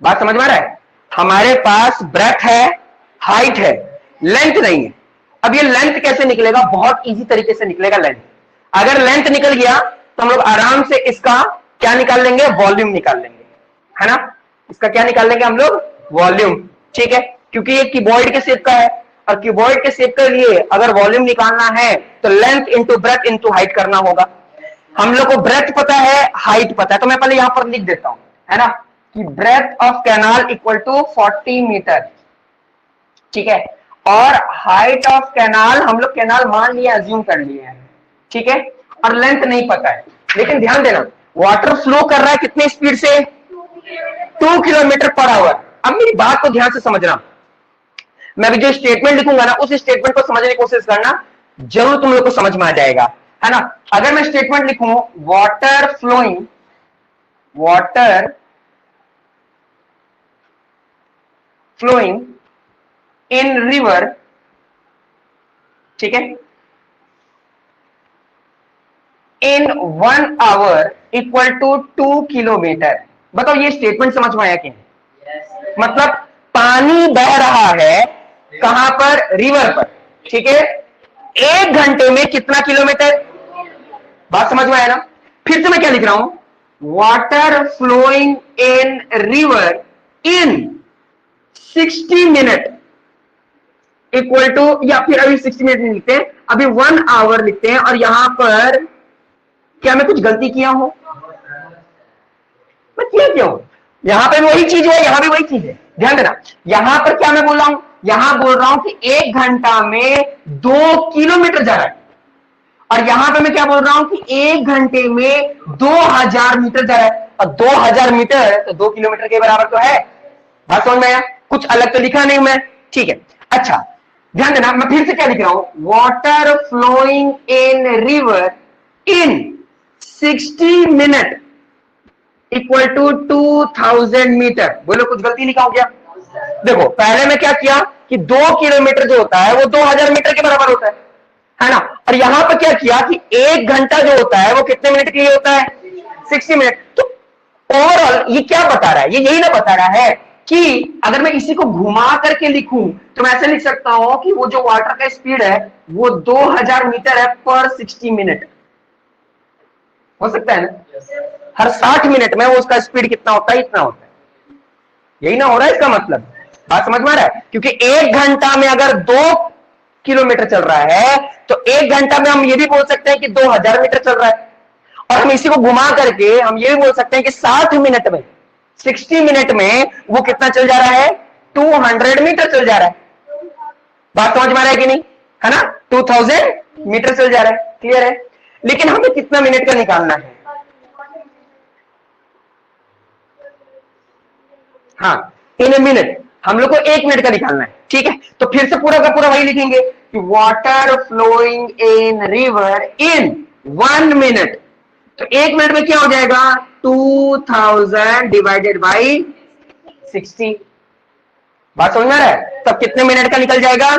बात समझ में आ रहा है, हमारे पास ब्रेथ है, हाइट है, लेंथ नहीं है। अब ये लेंथ कैसे निकलेगा, बहुत इजी तरीके से निकलेगा लेंथ। अगर लेंथ निकल गया तो हम लोग आराम से इसका क्या निकाल लेंगे, वॉल्यूम निकाल लेंगे, है ना। इसका क्या निकाल लेंगे हम लोग, वॉल्यूम, ठीक है, क्योंकि ये क्यूबॉइड के शेप का है, और क्यूबॉइड के शेप के लिए अगर वॉल्यूम निकालना है तो length into breadth into height करना होगा। हम लोग को ब्रेथ पता है, हाइट पता है, तो मैं पहले यहां पर लिख देता हूं, है ना, कि breadth of canal equal to 40 metre, ठीक है, और हाइट ऑफ कैनाल हम लोग कैनाल मान लिया, अज्यूम कर लिए हैं, ठीक है, और लेंथ नहीं पता है। लेकिन ध्यान देना, वाटर फ्लो कर रहा है कितने स्पीड से, 2 किलोमीटर पर आवर। अब मेरी बात को ध्यान से समझना, मैं भी जो स्टेटमेंट लिखूंगा ना, उस स्टेटमेंट को समझने की कोशिश करना, जरूर तुम लोग को समझ में आ जाएगा, है ना। अगर मैं स्टेटमेंट लिखूं, वाटर फ्लोइंग इन रिवर, ठीक है, इन 1 आवर इक्वल टू 2 किलोमीटर। बताओ ये स्टेटमेंट समझ में आया कि नहीं? मतलब पानी बह रहा है कहां पर, रिवर पर, ठीक है, 1 घंटे में कितना किलोमीटर, बात समझ में आया ना। फिर से मैं क्या लिख रहा हूं, water flowing in river in 60 minute equal to, या फिर अभी 60 मिनट नहीं लिखते हैं, अभी 1 आवर लिखते हैं। और यहां पर क्या मैं कुछ गलती किया हूं, मैं किया क्यों, यहां पे वही चीज है, यहां भी वही चीज है, ध्यान देना। यहां पर क्या मैं बोल रहा हूं, यहां बोल रहा हूं कि 1 घंटा में 2 किलोमीटर जा रहा है, और यहां पे मैं क्या बोल रहा हूं कि 1 घंटे में 2000 मीटर जा रहा है, और 2000 मीटर तो 2 किलोमीटर के बराबर तो है। बात समझ में आया, कुछ अलग तो लिखा नहीं मैं, ठीक है। अच्छा ध्यान देना, मैं फिर से क्या लिख रहा हूं, water flowing in river in 60 minute equal to 2000 metre. बोलो कुछ गलती लिखा हो क्या, देखो पहले मैं क्या किया कि 2 किलोमीटर जो होता है वो 2000 मीटर के बराबर होता है ना। और यहां पर क्या किया कि 1 घंटा जो होता है वो कितने मिनट के लिए होता है, 60 मिनट। तो ओवरऑल ये क्या बता रहा है, ये यही ना बता रहा है कि अगर मैं इसी को घुमा करके लिखूं तो मैं ऐसे लिख सकता हूं कि वो जो वाटर का स्पीड है वो 2000 मीटर है पर 60 मिनट, हो सकता है ना। हर 60 मिनट में वो उसका स्पीड कितना होता है, इतना होता है, यही ना हो रहा है इसका मतलब। बात समझ में आ रहा है, क्योंकि 1 घंटा में अगर 2 किलोमीटर चल रहा है तो 1 घंटा में हम ये भी बोल सकते हैं कि 2000 मीटर चल रहा है। और हम इसी को घुमा करके हम ये भी बोल सकते हैं कि 60 मिनट में, 60 मिनट में वो कितना चल जा रहा है, 200 मीटर चल जा रहा है। बात समझ में आ रहा है कि नहीं, है ना, 2000 मीटर चल जा रहा है, क्लियर है। लेकिन हमें कितना मिनट का निकालना है, हाँ, इन ए मिनट, हम लोग को 1 मिनट का निकालना है, ठीक है। तो फिर से पूरा का पूरा वही लिखेंगे कि water flowing in river in 1 minute. तो 1 मिनट में क्या हो जाएगा, 2000 डिवाइडेड बाई 60। बात समझ में आ रहा है, तब कितने मिनट का निकल जाएगा,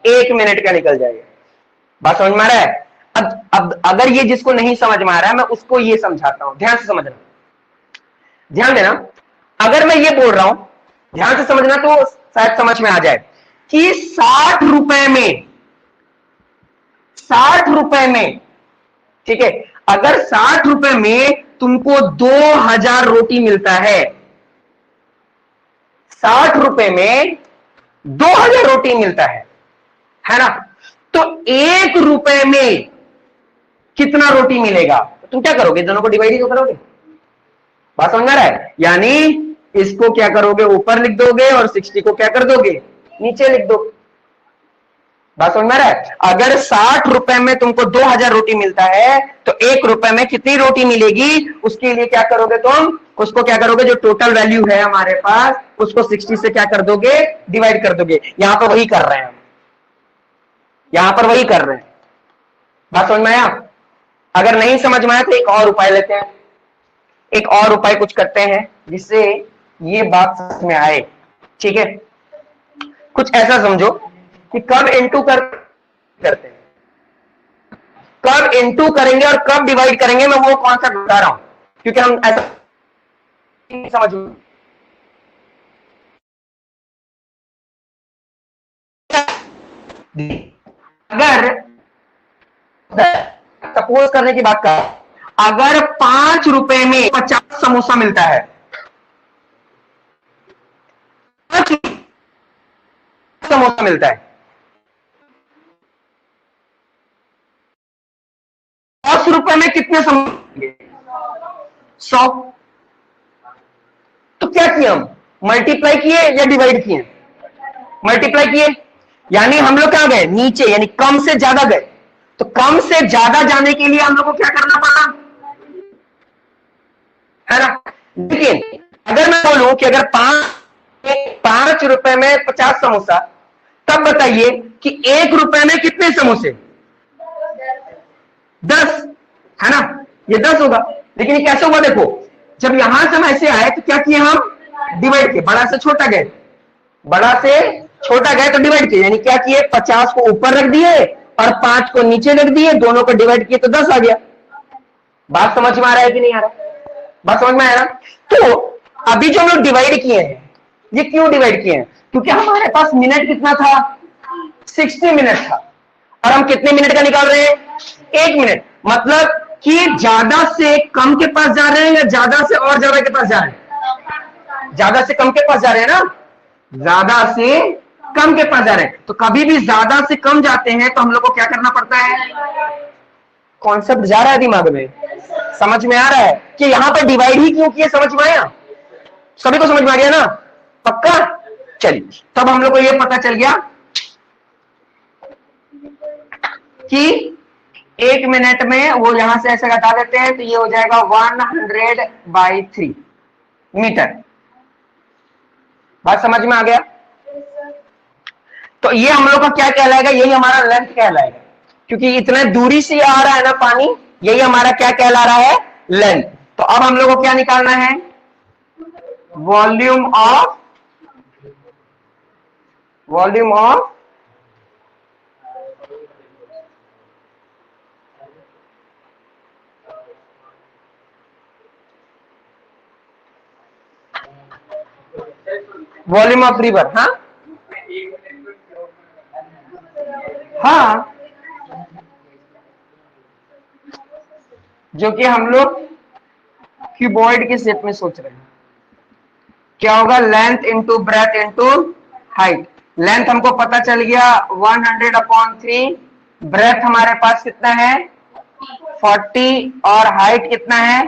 1 मिनट का निकल जाएगा। बात समझ में आ रहा है। अब अगर ये जिसको नहीं समझ में आ रहा है मैं उसको ये समझाता हूं, ध्यान से समझना, ध्यान देना। अगर मैं ये बोल रहा हूं, ध्यान से समझना तो शायद समझ में आ जाए कि 60 रुपए में, 60 रुपए में, ठीक है, अगर 60 रुपए में तुमको 2000 रोटी मिलता है, 60 रुपए में 2000 रोटी मिलता है ना, तो 1 रुपए में कितना रोटी मिलेगा? तो तुम क्या करोगे? दोनों को डिवाइड ही तो करोगे। बात समझ आ रहा है? यानी इसको क्या करोगे? ऊपर लिख दोगे और 60 को क्या कर दोगे? नीचे लिख दो। बात समझ में आ रहा है? अगर 60 रुपए में तुमको 2000 रोटी मिलता है तो 1 रुपए में कितनी रोटी मिलेगी? उसके लिए क्या करोगे तुम? उसको क्या करोगे? जो टोटल वैल्यू है हमारे पास उसको 60 से क्या कर दोगे? डिवाइड कर दोगे। यहां पर वही कर रहे हैं हम, यहां पर वही कर रहे हैं। बात समझ में आया? अगर नहीं समझ में आया तो एक और उपाय लेते हैं, एक और उपाय कुछ करते हैं जिससे ये बात समझ में आए। ठीक है, कुछ ऐसा समझो कि कब इनटू करते हैं, कब इनटू करेंगे और कब डिवाइड करेंगे, मैं वो कौन सा बता रहा हूं, क्योंकि हम ऐसा समझ अगर सपोज करने की बात कर, अगर 5 रुपए में 50 समोसा मिलता है, 5 समोसा मिलता है, 10 रुपए में कितने समोसे? 100। तो क्या किया हम? मल्टीप्लाई किए या डिवाइड किए? मल्टीप्लाई किए। यानी हम लोग क्या गए? नीचे, यानी कम से ज्यादा गए। तो कम से ज्यादा जाने के लिए हम लोग को क्या करना पड़ा? है ना? लेकिन अगर मैं बोलूं कि अगर 5 रुपए में 50 समोसा, तब बताइए कि 1 रुपए में कितने समोसे? 10, है ना? ये 10 होगा। लेकिन ये कैसे होगा? देखो, जब यहां से हम ऐसे आए तो क्या किए हम? डिवाइड किए। बड़ा से छोटा गए, बड़ा से छोटा गए तो डिवाइड किए। यानी क्या किए? 50 को ऊपर रख दिए और 5 को नीचे रख दिए, दोनों को डिवाइड किए तो 10 आ गया। बात समझ में आ रहा है कि नहीं आ रहा? बात समझ में आ रहा? तो अभी जो हम लोग डिवाइड किए हैं, ये क्यों डिवाइड किए हैं? क्योंकि हमारे पास मिनट कितना था? 60 मिनट था, और हम कितने मिनट का निकाल रहे हैं? 1 मिनट। मतलब कि ज्यादा से कम के पास जा रहे हैं या ज्यादा से और ज्यादा के पास जा रहे हैं? ज्यादा से कम के पास जा रहे हैं ना, ज्यादा से कम के पास जा रहे हैं। तो कभी भी ज्यादा से कम जाते हैं तो हम लोग को क्या करना पड़ता है? कॉन्सेप्ट जा रहा है दिमाग में? समझ में आ रहा है कि यहां पर डिवाइड ही क्यों किए? समझ में आया? सभी को समझ में आ गया ना? पक्का? चलिए, तब हम लोग को यह पता चल गया कि 1 मिनट में वो यहां से ऐसे घटा देते हैं तो ये हो जाएगा 100/3 मीटर। बात समझ में आ गया? तो ये हम लोग का क्या कहलाएगा? यही हमारा लेंथ कहलाएगा, क्योंकि इतने दूरी से आ रहा है ना पानी, यही हमारा क्या कहला रहा है? लेंथ। तो अब हम लोग को क्या निकालना है? Volume of river. हाँ हाँ, जो कि हम लोग क्यूबॉइड के शेप में सोच रहे हैं। क्या होगा? Length into breadth into height. Length हमको पता चल गया 100/3, ब्रेथ हमारे पास कितना है? 40, और हाइट कितना है?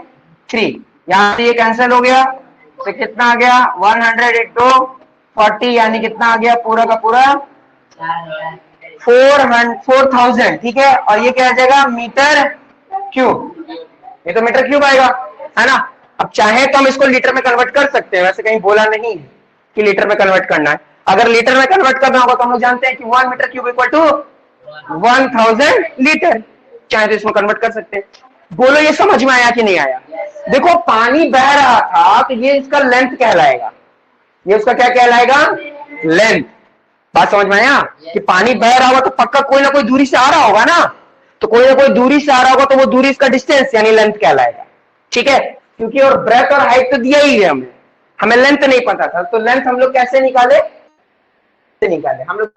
3। यहां से ये कैंसिल हो गया तो कितना आ गया? 100 इंटू 40, यानी कितना आ गया? पूरा का पूरा 4000। ठीक है, और ये क्या आ जाएगा? Metre cube. ये तो मीटर क्यूब आएगा, है ना? अब चाहे तो हम इसको लीटर में कन्वर्ट कर सकते हैं, वैसे कहीं बोला नहीं कि लीटर में कन्वर्ट करना है। अगर लीटर में कन्वर्ट करना होगा तो हम लोग जानते हैं कि 1 metre cube equal to 1000 litre. चाहे तो इसमें कन्वर्ट कर सकते हैं। बोलो ये समझ में आया कि नहीं आया? देखो, पानी बह रहा था तो ये इसका लेंथ कहलाएगा, ये उसका क्या कहलाएगा? लेंथ। बात समझ में आया? कि पानी बह रहा होगा तो पक्का कोई ना कोई दूरी से आ रहा होगा ना, तो कोई ना कोई दूरी से आ रहा होगा तो वो दूरी इसका डिस्टेंस यानी लेंथ कहलाएगा। ठीक है, क्योंकि और ब्रेथ और हाइट तो दिया ही है हमें लेंथ नहीं पता था, तो लेंथ हम लोग कैसे निकाले? हम लोग